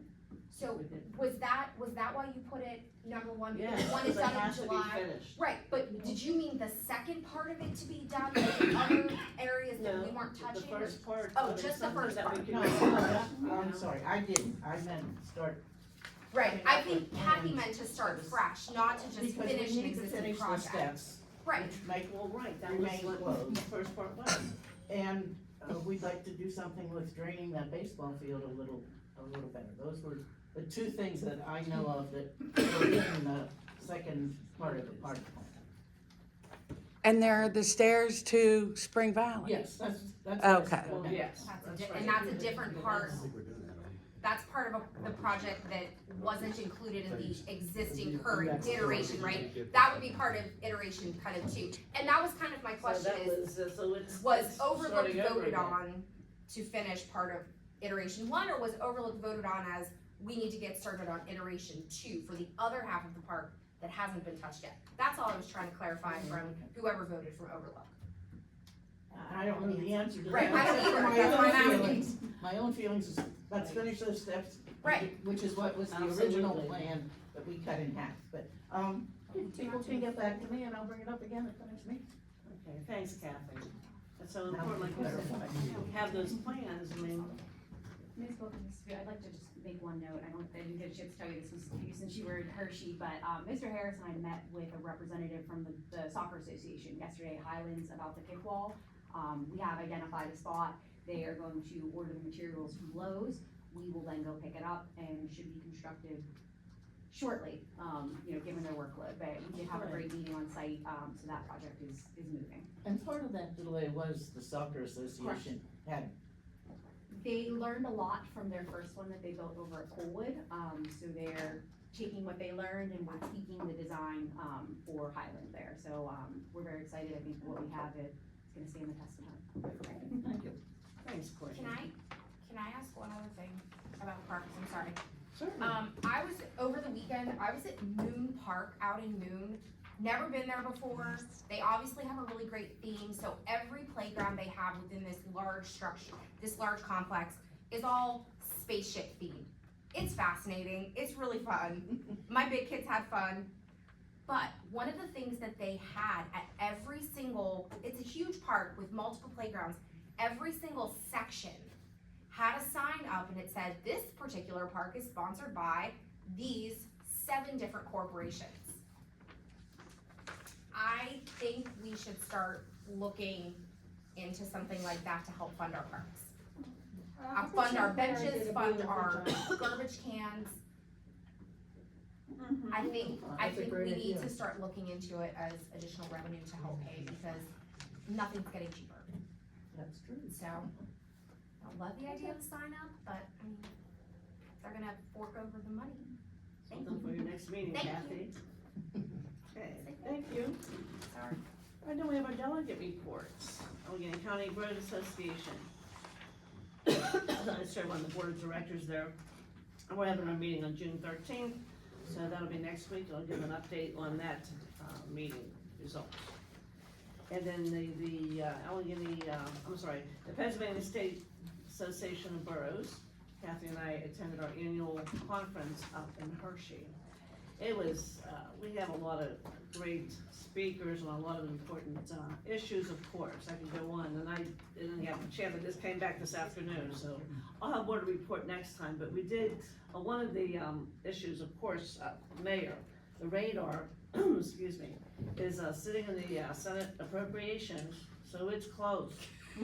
M: So
A: We did.
M: was that why you put it number one? Because
A: Yes,
M: one is
A: because it
M: done in
A: has to be
M: July.
A: finished.
M: Right, but did you mean the second part of it to be done, like the other areas that we weren't touching?
A: The first part.
M: Oh,
A: but it's
M: just the
A: something
M: first
A: that we
M: part.
A: can
T: No,
A: do.
T: I'm sorry, I didn't, I meant start.
M: Right,
T: coming
M: I
T: up
M: think
T: with
M: Kathy
T: plans.
M: meant to start fresh, not to just
T: Because
M: finish
T: we
M: an
T: need to
M: existing
T: finish the
M: project.
T: steps,
M: Right,
T: which make,
A: Well, right, that was
T: Remain
A: what
T: closed.
A: the first part was.
T: and, we'd like to do something with draining that baseball field a little better. Those were the two things that I know of that were in the second part of the park plan.
B: And there are the stairs to Spring Valley?
T: Yes, that's.
B: Okay.
A: Well, yes.
M: and that's a different part, that's part of the project that wasn't included in the existing current iteration, right? That would be part of iteration kind of two, and that was kind of my
A: So
M: question
A: that
M: is,
A: was
M: was Overlook
A: starting over
M: voted
A: again.
M: on to finish part of iteration one, or was Overlook voted on as we need to get started on iteration two for the other half of the park that hasn't been touched yet. That's all I was trying to clarify from whoever voted from Overlook.
T: I don't know the answer to that.
M: Right, I don't
T: except for
M: either.
T: my
M: That's
T: own
M: why I'm asking.
T: feelings. My own feelings is, let's finish those steps.
M: Right.
T: Which is what was the original
A: Absolutely.
T: plan that we cut in half, but, people can get back to me and I'll bring it up again at the next meeting.
A: Okay, thanks, Kathy. That's so
T: Now
A: important, like
T: we
A: you said,
T: clarify.
A: have those plans, I mean,
F: Ms. Wilkins, I'd like to just make one note, I didn't get a chance to tell you this since you were in Hershey, but, Mr. Harris and I met with a representative from the soccer association yesterday at Highlands about the kickball. We have identified a spot, they are going to order the materials from Lowe's, we will then go pick it up and should be constructed shortly, given their workload, but we did have a great meeting on site, so that project is moving.
T: And part of that delay was the soccer association had,
F: They learned a lot from their first one that they built over at Colwood, so they're taking what they learned and we're tweaking the design, for Highland there, so, we're very excited, I think what we have is gonna stand the test of time.
T: thank you.
A: thanks, Courtney.
M: Can I ask one other thing about the parks? I'm sorry.
A: Certainly.
M: I was, over the weekend, I was at Moon Park out in Moon. Never been there before. They obviously have a really great theme, so every playground they have within this large structure, this large complex, is all spaceship themed. It's fascinating, it's really fun. My big kids had fun. But one of the things that they had at every single, it's a huge park with multiple playgrounds, every single section had a sign up and it said, this particular park is sponsored by these 7 different corporations. I think we should start looking into something like that to help fund our parks. Fund our benches, fund our garbage cans. I think
T: That's a great
M: we need
T: idea.
M: to start looking into it as additional revenue to help pay because nothing's getting cheaper.
T: That's true.
M: So, I love the idea of the sign up, but I mean, they're gonna fork over the money. Thank
A: Something for
M: you.
A: your next meeting,
M: Thank
A: Kathy. Okay, thank you.
M: Sorry.
A: I know we have our delegate reports. Allegheny County Road Association. I serve on the board of directors there. And we're having our meeting on June 13th, so that'll be next week. I'll give an update on that, meeting results. And then the Allegheny, the Pennsylvania State Association of Boroughs, Kathy and I attended our annual conference up in Hershey. It was, we have a lot of great speakers on a lot of important, issues, of course. I can go on, and I didn't have a chance, I just came back this afternoon, so I'll have more to report next time, but we did, one of the, issues, of course, Mayor, the radar, excuse me, is, sitting in the, Senate Appropriations, so it's closed.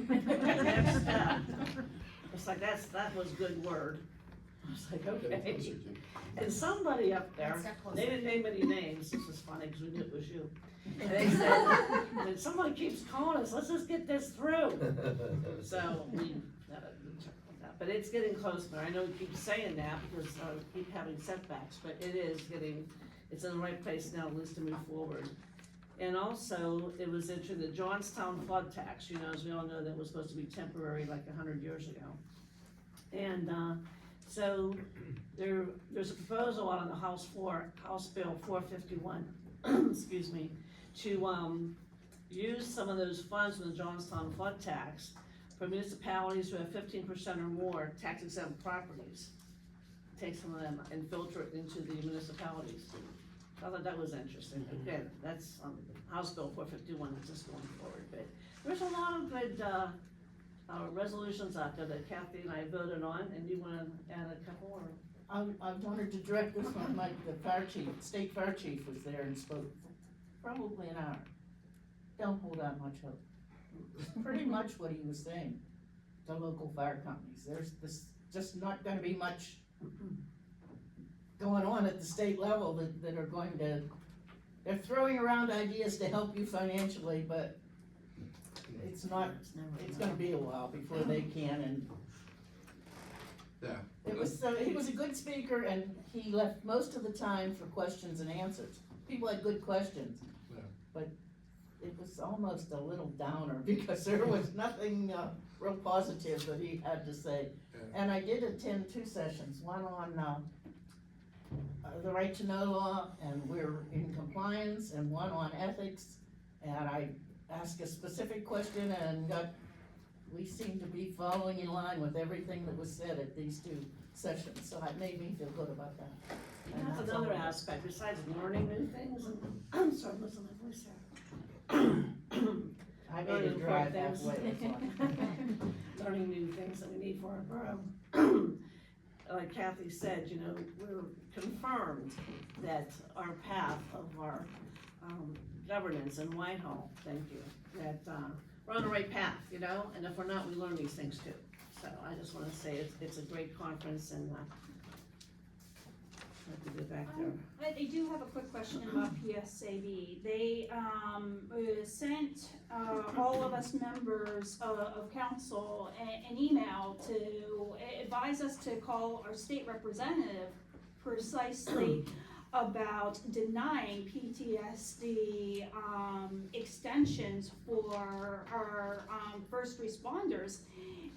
A: Next step. It's like, that was good word. I was like, okay. And somebody up there, they didn't name any names, this is funny, cause we knew it was you. And they said, and someone keeps calling us, let's just get this through. So, we, but it's getting close, but I know we keep saying that because, we keep having setbacks, but it is getting, it's in the right place now, at least to move forward. And also, it was into the Johnstown flood tax, as we all know, that was supposed to be temporary like 100 years ago. And, so there's a proposal out on the House floor, House Bill 451, excuse me, to use some of those funds from the Johnstown flood tax for municipalities who have 15% or more tax exempt properties. Take some of them and filter it into the municipalities. I thought that was interesting. Okay, that's House Bill 451 that's just going forward, but there's a lot of good resolutions out there that Kathy and I voted on, and you wanna add a couple or?
T: I wanted to direct this one, the fire chief, state fire chief was there and spoke for probably an hour. Don't hold out much hope. It's pretty much what he was saying to local fire companies. There's just not gonna be much going on at the state level that are going to, they're throwing around ideas to help you financially, but it's gonna be a while before they can, and
D: Yeah.
T: he was a good speaker, and he left most of the time for questions and answers. People had good questions.
D: Yeah.
T: But it was almost a little downer, because there was nothing, real positive that he had to say.
D: Yeah.
T: And I did attend 2 sessions, one on, the right to know law, and we're in compliance, and one on ethics. And I asked a specific question and we seem to be following in line with everything that was said at these two sessions, so it made me feel good about that. And
A: That's
T: all.
A: another aspect, besides learning new things, and, I'm sorry, I'm losing my voice here.
T: I made it dry halfway, that's why.
A: Learning new things that we need for our borough. Like Kathy said, you know, we're confirmed that our path of our, governance in Whitehall, thank you, that, we're on the right path, you know, and if we're not, we learn these things too. So I just wanna say it's a great conference, and, let me go back there.
K: I do have a quick question about PSAB. They, sent, all of us members of council an email to advise us to call our state representative precisely about denying PTSD, extensions for our, first responders.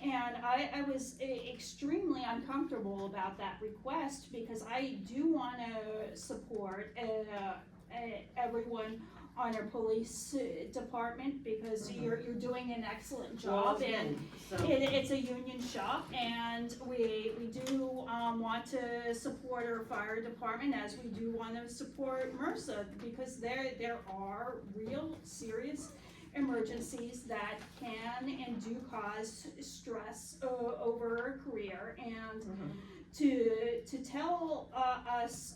K: And I was extremely uncomfortable about that request, because I do wanna support, everyone on our police department, because you're doing an excellent job, and it's a union shop, and we do, want to support our fire department, as we do wanna support MRSA, because there are real serious emergencies that can and do cause stress over a career, and to tell us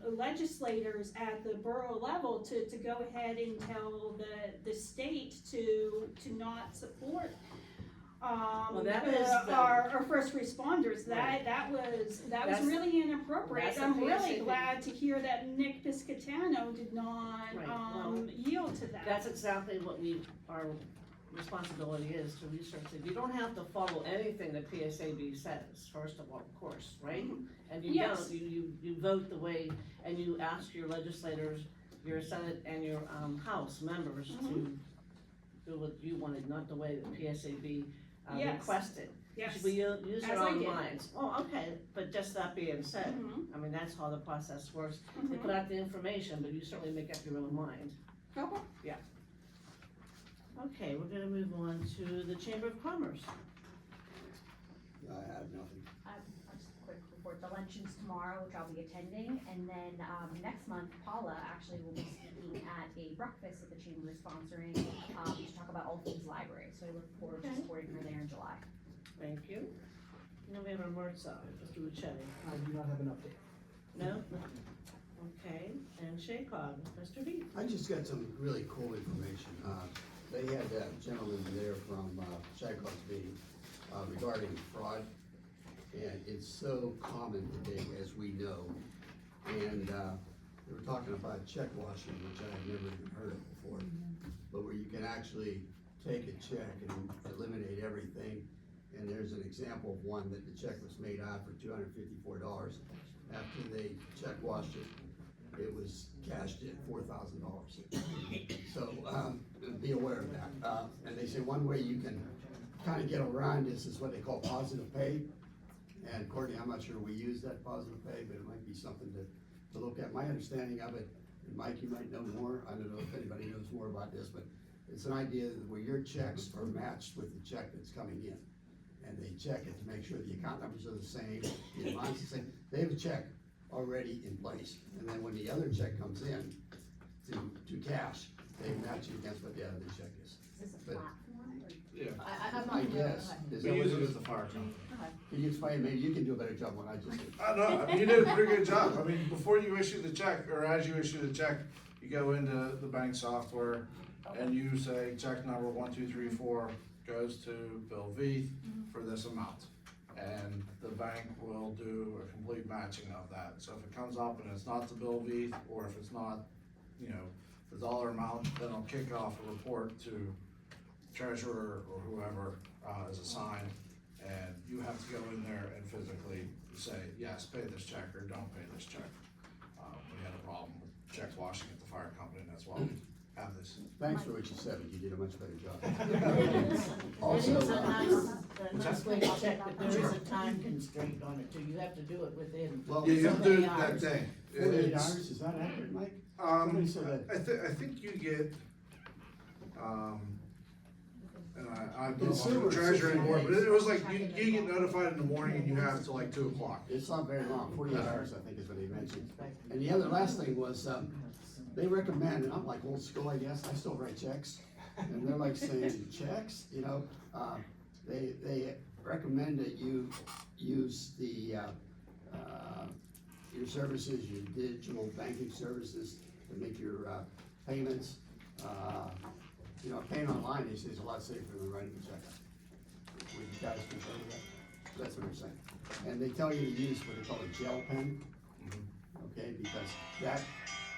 K: legislators at the borough level to go ahead and tell the state to not support
A: Well, that is
K: our first responders, that was really inappropriate.
A: That's the
K: I'm really
A: PSAB.
K: glad to hear that Nick Piscatano did not
A: Right, well,
K: yield to that.
A: That's exactly what our responsibility is, to research it. You don't have to follow anything that PSAB says, first of all, of course, right? And you
K: Yes.
A: don't, you vote the way, and you ask your legislators, your Senate and your, House members to do what you wanted, not the way that PSAB,
K: Yes.
A: requested.
K: Yes.
A: We use
K: As
A: our
K: I
A: own
K: did.
A: minds. Well, okay, but just that being said, I mean, that's how the process works. They put out the information, but you certainly make up your own mind.
K: Okay.
A: Yeah. Okay, we're gonna move on to the Chamber of Commerce.
G: I have nothing.
F: Just a quick report, the luncheon's tomorrow, which I'll be attending, and then, next month, Paula actually will be speaking at a breakfast that the chamber is sponsoring, to talk about all things library, so I look forward to supporting her there in July.
A: Thank you. Now we have our Murtaugh, Mr. Lucetti.
R: I do not have an update.
A: No? Okay, and Shaycog, Mr. Heath.
G: I just got some really cool information. They had a gentleman there from Shagog's meeting regarding fraud, and it's so common today, as we know. And they were talking about check washing, which I had never even heard of before, but where you can actually take a check and eliminate everything. And there's an example of one that the check was made out for $254. After they check washed it, it was cashed in $4,000. So be aware of that. And they say one way you can kind of get around this is what they call positive pay. And Courtney, I'm not sure we use that positive pay, but it might be something to look at. My understanding of it, and Mike, you might know more. I don't know if anybody knows more about this, but it's an idea where your checks are matched with the check that's coming in. And they check it to make sure the account numbers are the same, the amount's the same. They have a check already in place. And then when the other check comes in to cash, they match it against what the other check is.
F: Is this a
G: But-
F: platform, or?
D: Yeah.
F: I'm
G: I
F: not.
G: guess. Is
D: We
G: that
D: use
G: what
D: it
G: it
D: as
G: is?
D: the fire company.
G: Can you explain, maybe you can do a better job than I just did.
D: I know, I mean, you did a pretty good job. I mean, before you issue the check, or as you issue the check, you go into the bank software and you say, check number 1234 goes to Bill Veith for this amount. And the bank will do a complete matching of that. So if it comes up and it's not the Bill Veith, or if it's not, you know, the dollar amount, then I'll kick off a report to treasurer or whoever is assigned. And you have to go in there and physically say, yes, pay this check or don't pay this check. We had a problem with check washing at the fire company, and that's why we have this.
G: Thanks for what you said, but you did a much better job.
T: It is
G: Also,
T: a nice way to check, but there is a time constraint on it too, you have to do it within
G: Well,
D: Yeah, you have to do it
T: so
D: that
T: many
D: day.
G: 48
D: It's-
G: hours, is that accurate, Mike? Somebody said that.
D: I think you get, and I'm not the
G: Consumer,
D: treasurer
G: 60
D: anymore, but
G: days.
D: it was like, you get notified in the morning and you have till like 2 o'clock.
G: It's not very long, 48 hours, I think is what he mentioned. And the other last thing was, they recommend, and I'm like old school, I guess, I still write checks. And they're like saying, checks, you know, they recommend that you use your services, your digital banking services to make your, payments. You know, paying online, they say is a lot safer than writing a check. Would you guys concur with that? That's what they're saying. And they tell you to use what they call a gel pen, okay, because that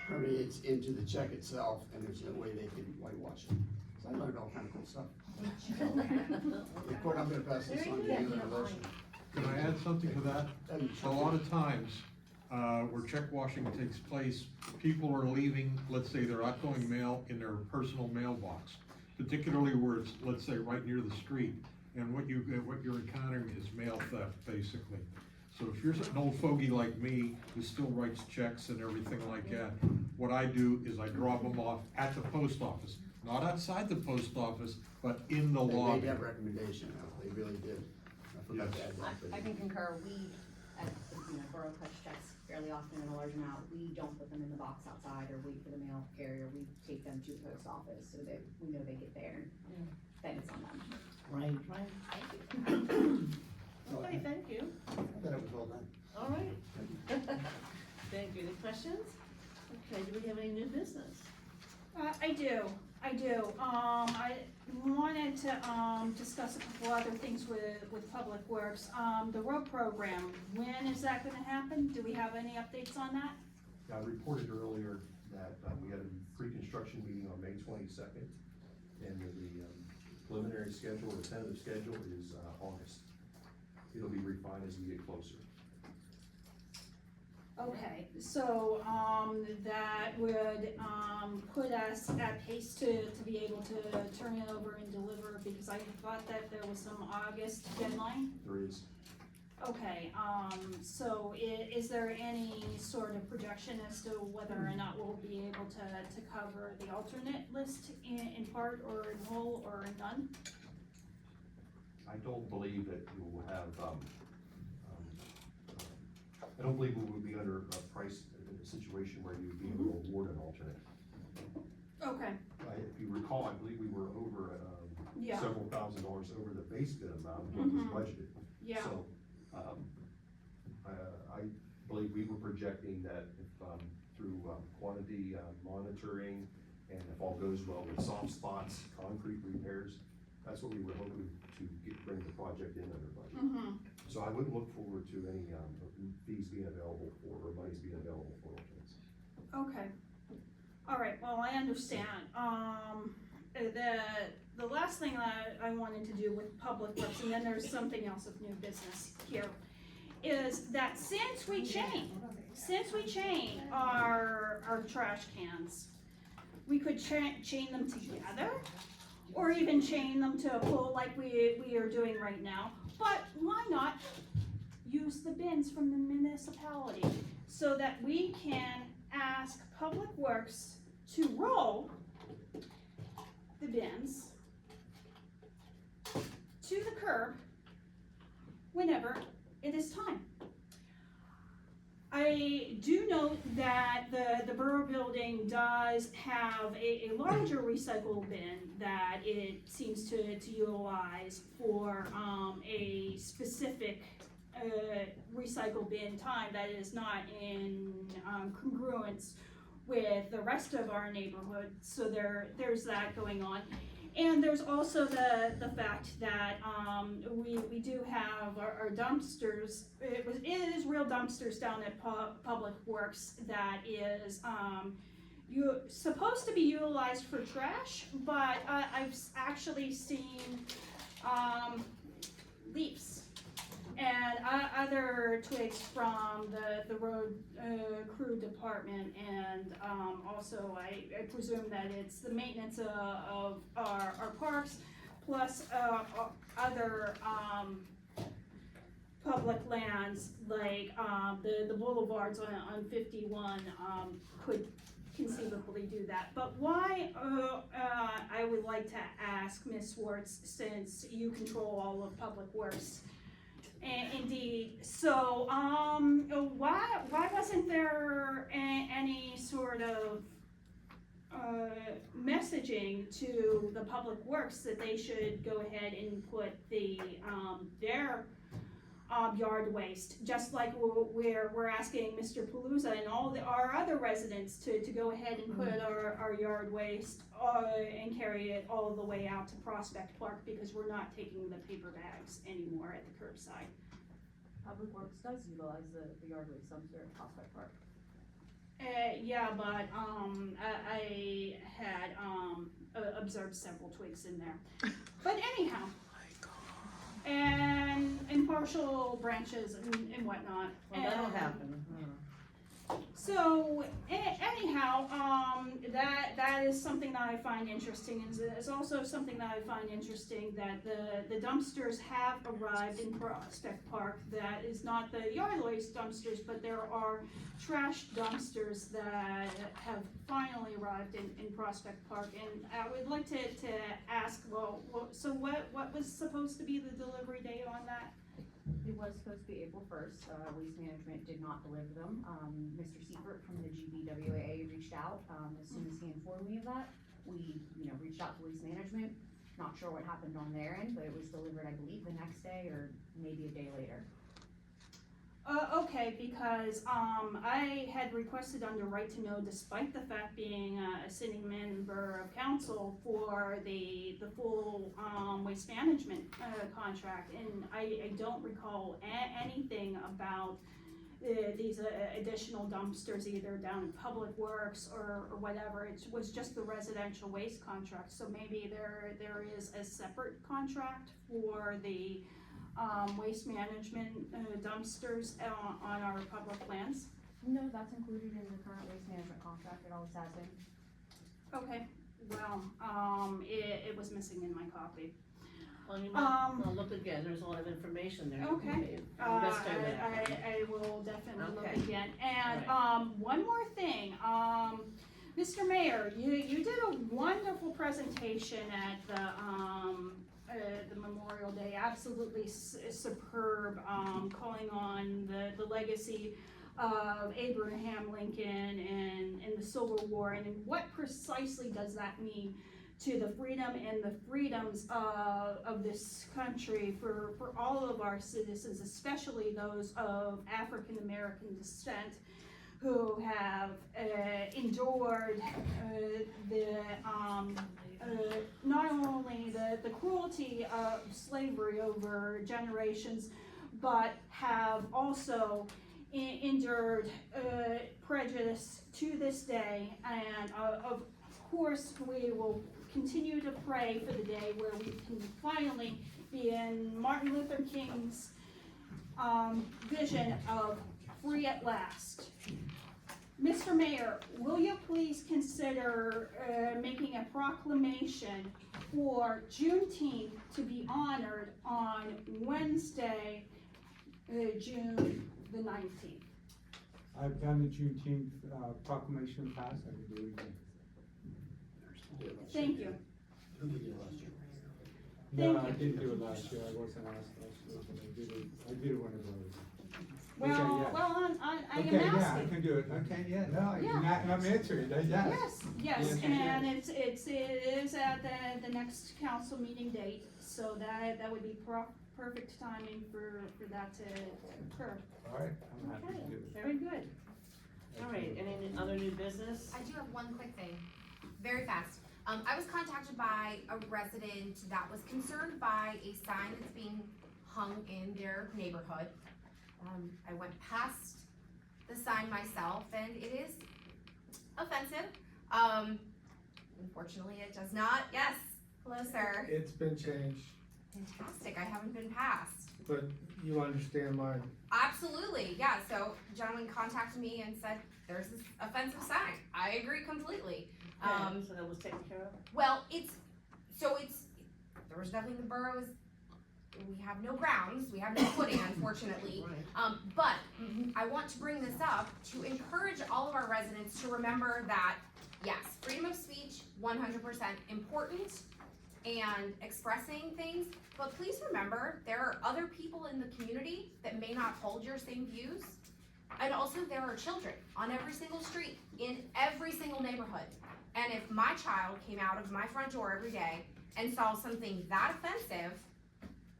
G: permeates into the check itself, and there's no way they can whitewash it. So I learned all kind of cool stuff. So, Court, I'm gonna pass this on to you in a motion.
E: Can I add something to that? A lot of times, where check washing takes place, people are leaving, let's say, their outgoing mail in their personal mailbox, particularly where it's, let's say, right near the street. And what you're encountering is mail theft, basically. So if you're an old fogey like me, who still writes checks and everything like that, what I do is I drop them off at the post office, not outside the post office, but in the
G: They
E: lobby.
G: made that recommendation, though. They really did. I forgot to add that.
F: I can concur, we, at, Borough cuts checks fairly often in a large amount, we don't put them in the box outside or wait for the mail carrier, we take them to the post office so that we know they get there, then it's on them.
T: Right.
A: Okay, thank you.
G: I thought it was all done.
A: All right. Thank you. Any questions? Okay, do we have any new business?
K: I do. I wanted to, discuss a couple other things with Public Works. The road program, when is that gonna happen? Do we have any updates on that?
N: I reported earlier that we had a pre-construction meeting on May 22nd, and the preliminary schedule, the tentative schedule is August. It'll be refined as we get closer.
K: Okay, so, that would, put us at pace to be able to turn it over and deliver, because I thought that there was some August deadline.
N: There is.
K: Okay, so is there any sort of projection as to whether or not we'll be able to cover the alternate list in part or in whole or in none?
N: I don't believe that we will have, I don't believe we would be under a price, a situation where you'd be able to award an alternate.
K: Okay,
N: If you recall, I believe we were over,
K: Yeah.
N: several $1,000s over the base bid amount of what was budgeted.
K: yeah,
N: So, I believe we were projecting that if, through, quantity, monitoring, and if all goes well with soft spots, concrete repairs, that's what we were hoping to bring the project in under budget. So I wouldn't look forward to any, fees being available for, or monies being available for alternates.
K: okay. All right, well, I understand. The last thing that I wanted to do with Public Works, and then there's something else of new business here, is that since we chain our trash cans, we could chain them together, or even chain them to a pole like we are doing right now. But why not use the bins from the municipality so that we can ask Public Works to roll the bins to the curb whenever it is time. I do note that the Borough building does have a larger recycle bin that it seems to utilize for a specific recycle bin time that is not in congruence with the rest of our neighborhood. So there's that going on. And there's also the fact that we do have our dumpsters. It is real dumpsters down at Public Works that is supposed to be utilized for trash, but I've actually seen leaves and other twigs from the road, crew department, and, also I presume that it's the maintenance of our parks, plus, other, public lands, like, the boulevards on 51, could conceivably do that. But why, I would like to ask Ms. Swartz, since you control all of Public Works, indeed, so, why wasn't there any sort of, messaging to the Public Works that they should go ahead and put their yard waste, just like we're asking Mr. Palooza and all our other residents to go ahead and put our yard waste, and carry it all the way out to Prospect Park, because we're not taking the paper bags anymore at the curbside.
F: Public Works does utilize the yard waste dumpster at Prospect Park.
K: Yeah, but, I had, observed several twigs in there. But anyhow. And partial branches and whatnot.
T: Well, that'll happen.
K: So, anyhow, that is something that I find interesting, and it's also something that I find interesting that the dumpsters have arrived in Prospect Park. That is not the yard waste dumpsters, but there are trash dumpsters that have finally arrived in Prospect Park, and I would like to ask, well, so what was supposed to be the delivery date on that?
F: It was supposed to be April 1st, Waste Management did not deliver them. Mr. Seifert from the GBWA reached out, as soon as he informed me of that. We, reached out to Waste Management, not sure what happened on their end, but it was delivered, I believe, the next day or maybe a day later.
K: Okay, because, I had requested under right to know, despite the fact being a sitting member of council, for the full, waste management, contract, and I don't recall anything about these additional dumpsters, either down in Public Works or whatever. It was just the residential waste contract, so maybe there is a separate contract for the waste management dumpsters on our public lands?
F: No, that's included in the current waste management contract, it always has been.
K: Okay, well, it was missing in my copy.
T: Well, you might, well, look again, there's a lot of information there.
K: Okay, I will definitely look again. And, one more thing, Mr. Mayor, you did a wonderful presentation at the Memorial Day, absolutely superb, calling on the legacy of Abraham Lincoln and the Civil War, and what precisely does that mean to the freedom and the freedoms of this country for all of our citizens, especially those of African American descent, who have endured not only the cruelty of slavery over generations, but have also endured prejudice to this day. And of course, we will continue to pray for the day where we can finally be in Martin Luther King's vision of free at last. Mr. Mayor, will you please consider making a proclamation for Juneteenth to be honored on Wednesday, June the 19th?
H: I've done the Juneteenth proclamation in the past, I can do it again.
K: Thank you.
H: No, I didn't do it last year, I wasn't asked last year, but I did it whenever I was.
K: Well,
H: Okay, yeah.
K: well, I am
H: Okay, yeah, I
K: asking.
H: can do it, okay, yeah, no,
K: Yeah.
H: I'm answering, yes.
K: Yes,
H: Yes,
K: and
H: yes.
K: it is at the next council meeting date, so that would be perfect timing for that to occur.
H: All right, I'm happy to do it.
K: Very good.
T: All right, any other new business?
M: I do have one quick thing, very fast. I was contacted by a resident that was concerned by a sign that's being hung in their neighborhood. I went past the sign myself and it is offensive. Unfortunately, it does not, yes, hello sir.
R: It's been changed.
M: Fantastic, I haven't been passed.
U: but you understand mine.
M: Absolutely, yeah, so gentleman contacted me and said, there's this offensive sign. I agree completely.
A: So that was taken care of?
M: Well, there was nothing the borough is, we have no grounds, we have no footing, unfortunately. But I want to bring this up to encourage all of our residents to remember that, yes, freedom of speech, 100% important, and expressing things, but please remember, there are other people in the community that may not hold your same views. And also there are children on every single street, in every single neighborhood. And if my child came out of my front door every day and saw something that offensive,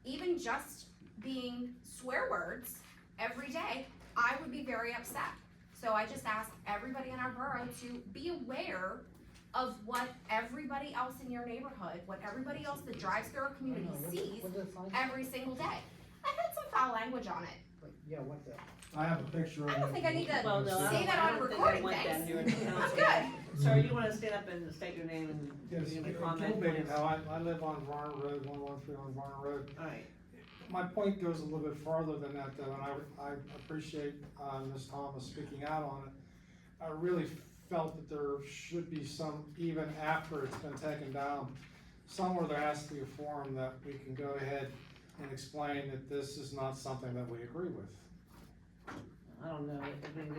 M: even just being swear words every day, I would be very upset. So I just ask everybody in our borough to be aware of what everybody else in your neighborhood, what everybody else that drives through our community sees every single day. I had some foul language on it.
O: Yeah, what the?
U: I have a picture of it.
M: I don't think I need to
A: Well, no,
M: say that on a recording, thanks. I'm good.
A: Sir, you wanna stand up and state your name and
U: Yes,
A: give me a
U: Joe
A: comment?
U: Baker.
A: please?
U: Now, I live on Varner Road, 113 on Varner Road.
A: Alright,
U: My point goes a little bit farther than that though, and I appreciate, Ms. Thomas speaking out on it. I really felt that there should be some, even after it's been taken down, somewhere there has to be a forum that we can go ahead and explain that this is not something that we agree with.
A: I don't know, I mean,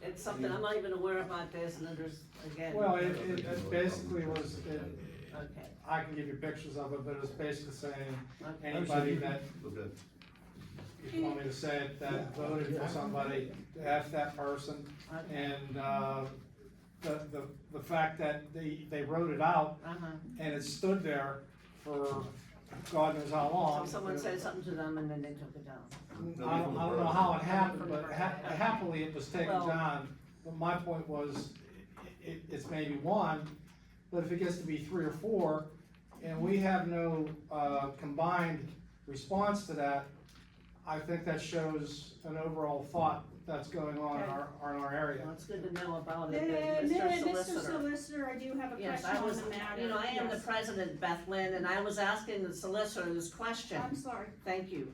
A: it's something, I'm not even aware about this, and then there's, again.
U: Well, it basically was,
A: Okay,
U: I can give you pictures of it, but it's basically saying
A: okay.
U: anybody that, if you want me to say it, that voted for somebody, to F that person. And, the fact that they wrote it out and it stood there for God knows how long.
A: So someone said something to them and then they took it down.
U: I don't know how it happened, but happily it was taken down. But my point was, it's maybe one, but if it gets to be 3 or 4, and we have no, combined response to that, I think that shows an overall thought that's going on in our area.
A: Well, it's good to know about it,
K: Mr. Solicitor, I do have a
A: Yes,
K: question
A: I
K: on
A: was,
K: the matter.
A: you know, I am the
K: Yes.
A: president, Beth Lynn, and I was asking the solicitor this question.
K: I'm sorry.
A: Thank you.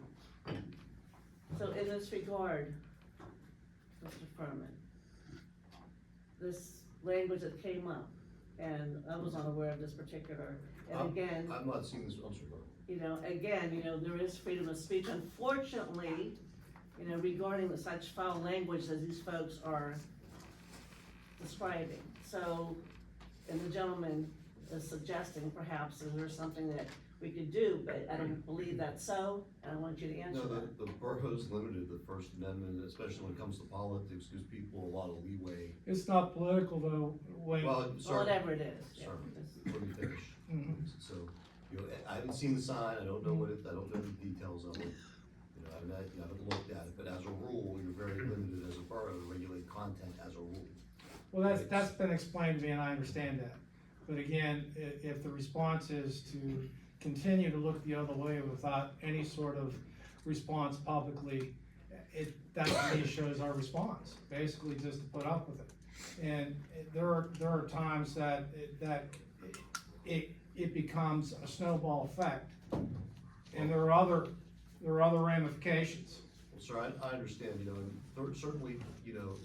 A: So in this regard, Mr. Furman, this language that came up, and I was unaware of this particular, and again.
I: I'm not seeing this, I'm sorry.
A: You know, again, you know, there is freedom of speech. Unfortunately, you know, regarding such foul language as these folks are describing. So, and the gentleman is suggesting perhaps is there something that we could do, but I don't believe that's so, and I want you to answer
I: No,
A: that.
I: the borough's limited, the First Amendment, especially when it comes to politics, gives people a lot of leeway.
U: It's not political though, Wayne.
I: Well, sorry.
A: Whatever it is, yeah.
I: Sorry, let me finish.
U: Mhm.
I: So, you know, I haven't seen the sign, I don't know what it, I don't know the details of it. You know, I haven't looked at it, but as a rule, you're very limited as a borough to regulate content as a rule.
U: Well, that's been explained to me and I understand that. But again, if the response is to continue to look the other way without any sort of response publicly, that to me shows our response, basically just to put up with it. And there are times that it becomes a snowball effect. And there are other ramifications.
I: Well, sir, I understand, you know, and certainly, you know,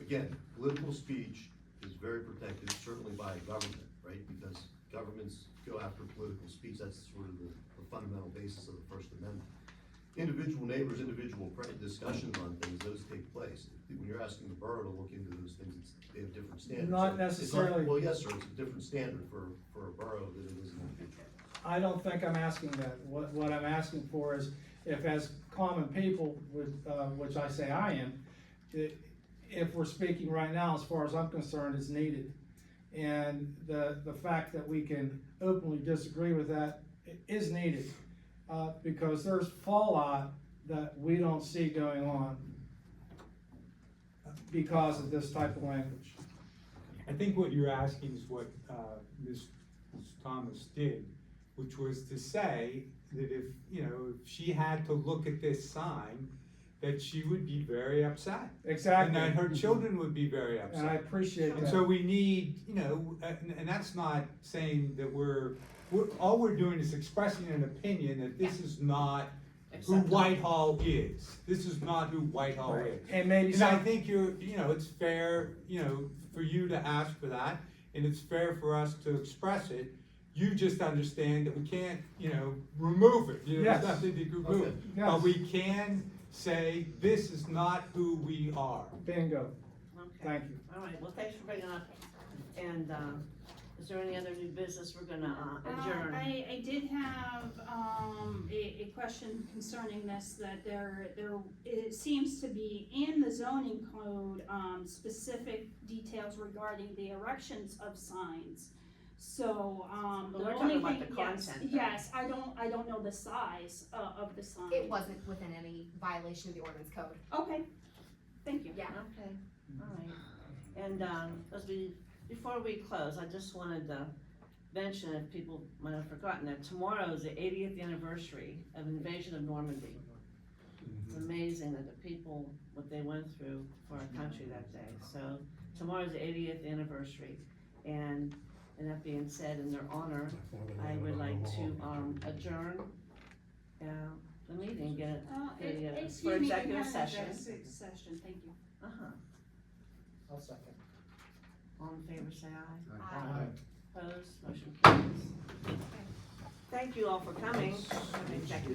I: again, political speech is very protected, certainly by government, right? Because governments go after political speech, that's sort of the fundamental basis of the First Amendment. Individual neighbors, individual discussions on things, those take place. When you're asking the borough to look into those things, they have different standards.
U: Not necessarily.
I: Well, yes, sir, it's a different standard for a borough than it is an individual.
U: I don't think I'm asking that. What I'm asking for is, if as common people, which I say I am, if we're speaking right now, as far as I'm concerned, it's needed. And the fact that we can openly disagree with that is needed, because there's fallout that we don't see going on because of this type of language.
H: I think what you're asking is what Ms. Thomas did, which was to say that if she had to look at this sign, that she would be very upset.
U: Exactly.
H: And that her children would be very upset.
U: And I appreciate that.
H: And so we need, and that's not saying that we're all we're doing is expressing an opinion that this is not who
A: acceptable.
H: Whitehall is. This is not who Whitehall
U: Right.
H: is.
U: And maybe
H: And I
U: some-
H: think it's fair, for you to ask for that, and it's fair for us to express it. You just understand that we can't, remove it, there's
U: Yes.
H: nothing to remove.
U: Okay.
H: But
U: Yes.
H: we can say, this is not who we are.
U: Bingo.
A: Okay.
U: Thank you.
A: All right, well, thanks for bringing up, and, is there any other new business we're gonna adjourn?
K: I did have, a question concerning this, that it seems to be in the zoning code, specific details regarding the erections of signs. So,
A: Well,
K: the
A: we're
K: only
A: talking about
K: thing,
A: the
K: yes,
A: content, though.
K: yes, I don't know the size, of the sign.
M: It wasn't within any violation of the ordinance code.
K: Okay, thank you.
M: Yeah.
A: Okay, all right. And, before we close, I just wanted to mention, if people might have forgotten, that tomorrow is the 80th anniversary of invasion of Normandy. It's amazing that the people, what they went through for our country that day. So tomorrow's the 80th anniversary, and that being said, in their honor, I would like to adjourn the meeting, get it, for
K: Excuse me, we
A: executive
K: have an
A: session.
K: executive session, thank you.
A: Uh-huh.
O: I'll second.
A: All in favor, say aye.
O: Aye.
A: Opposed, motion carries. Thank you all for coming. Executive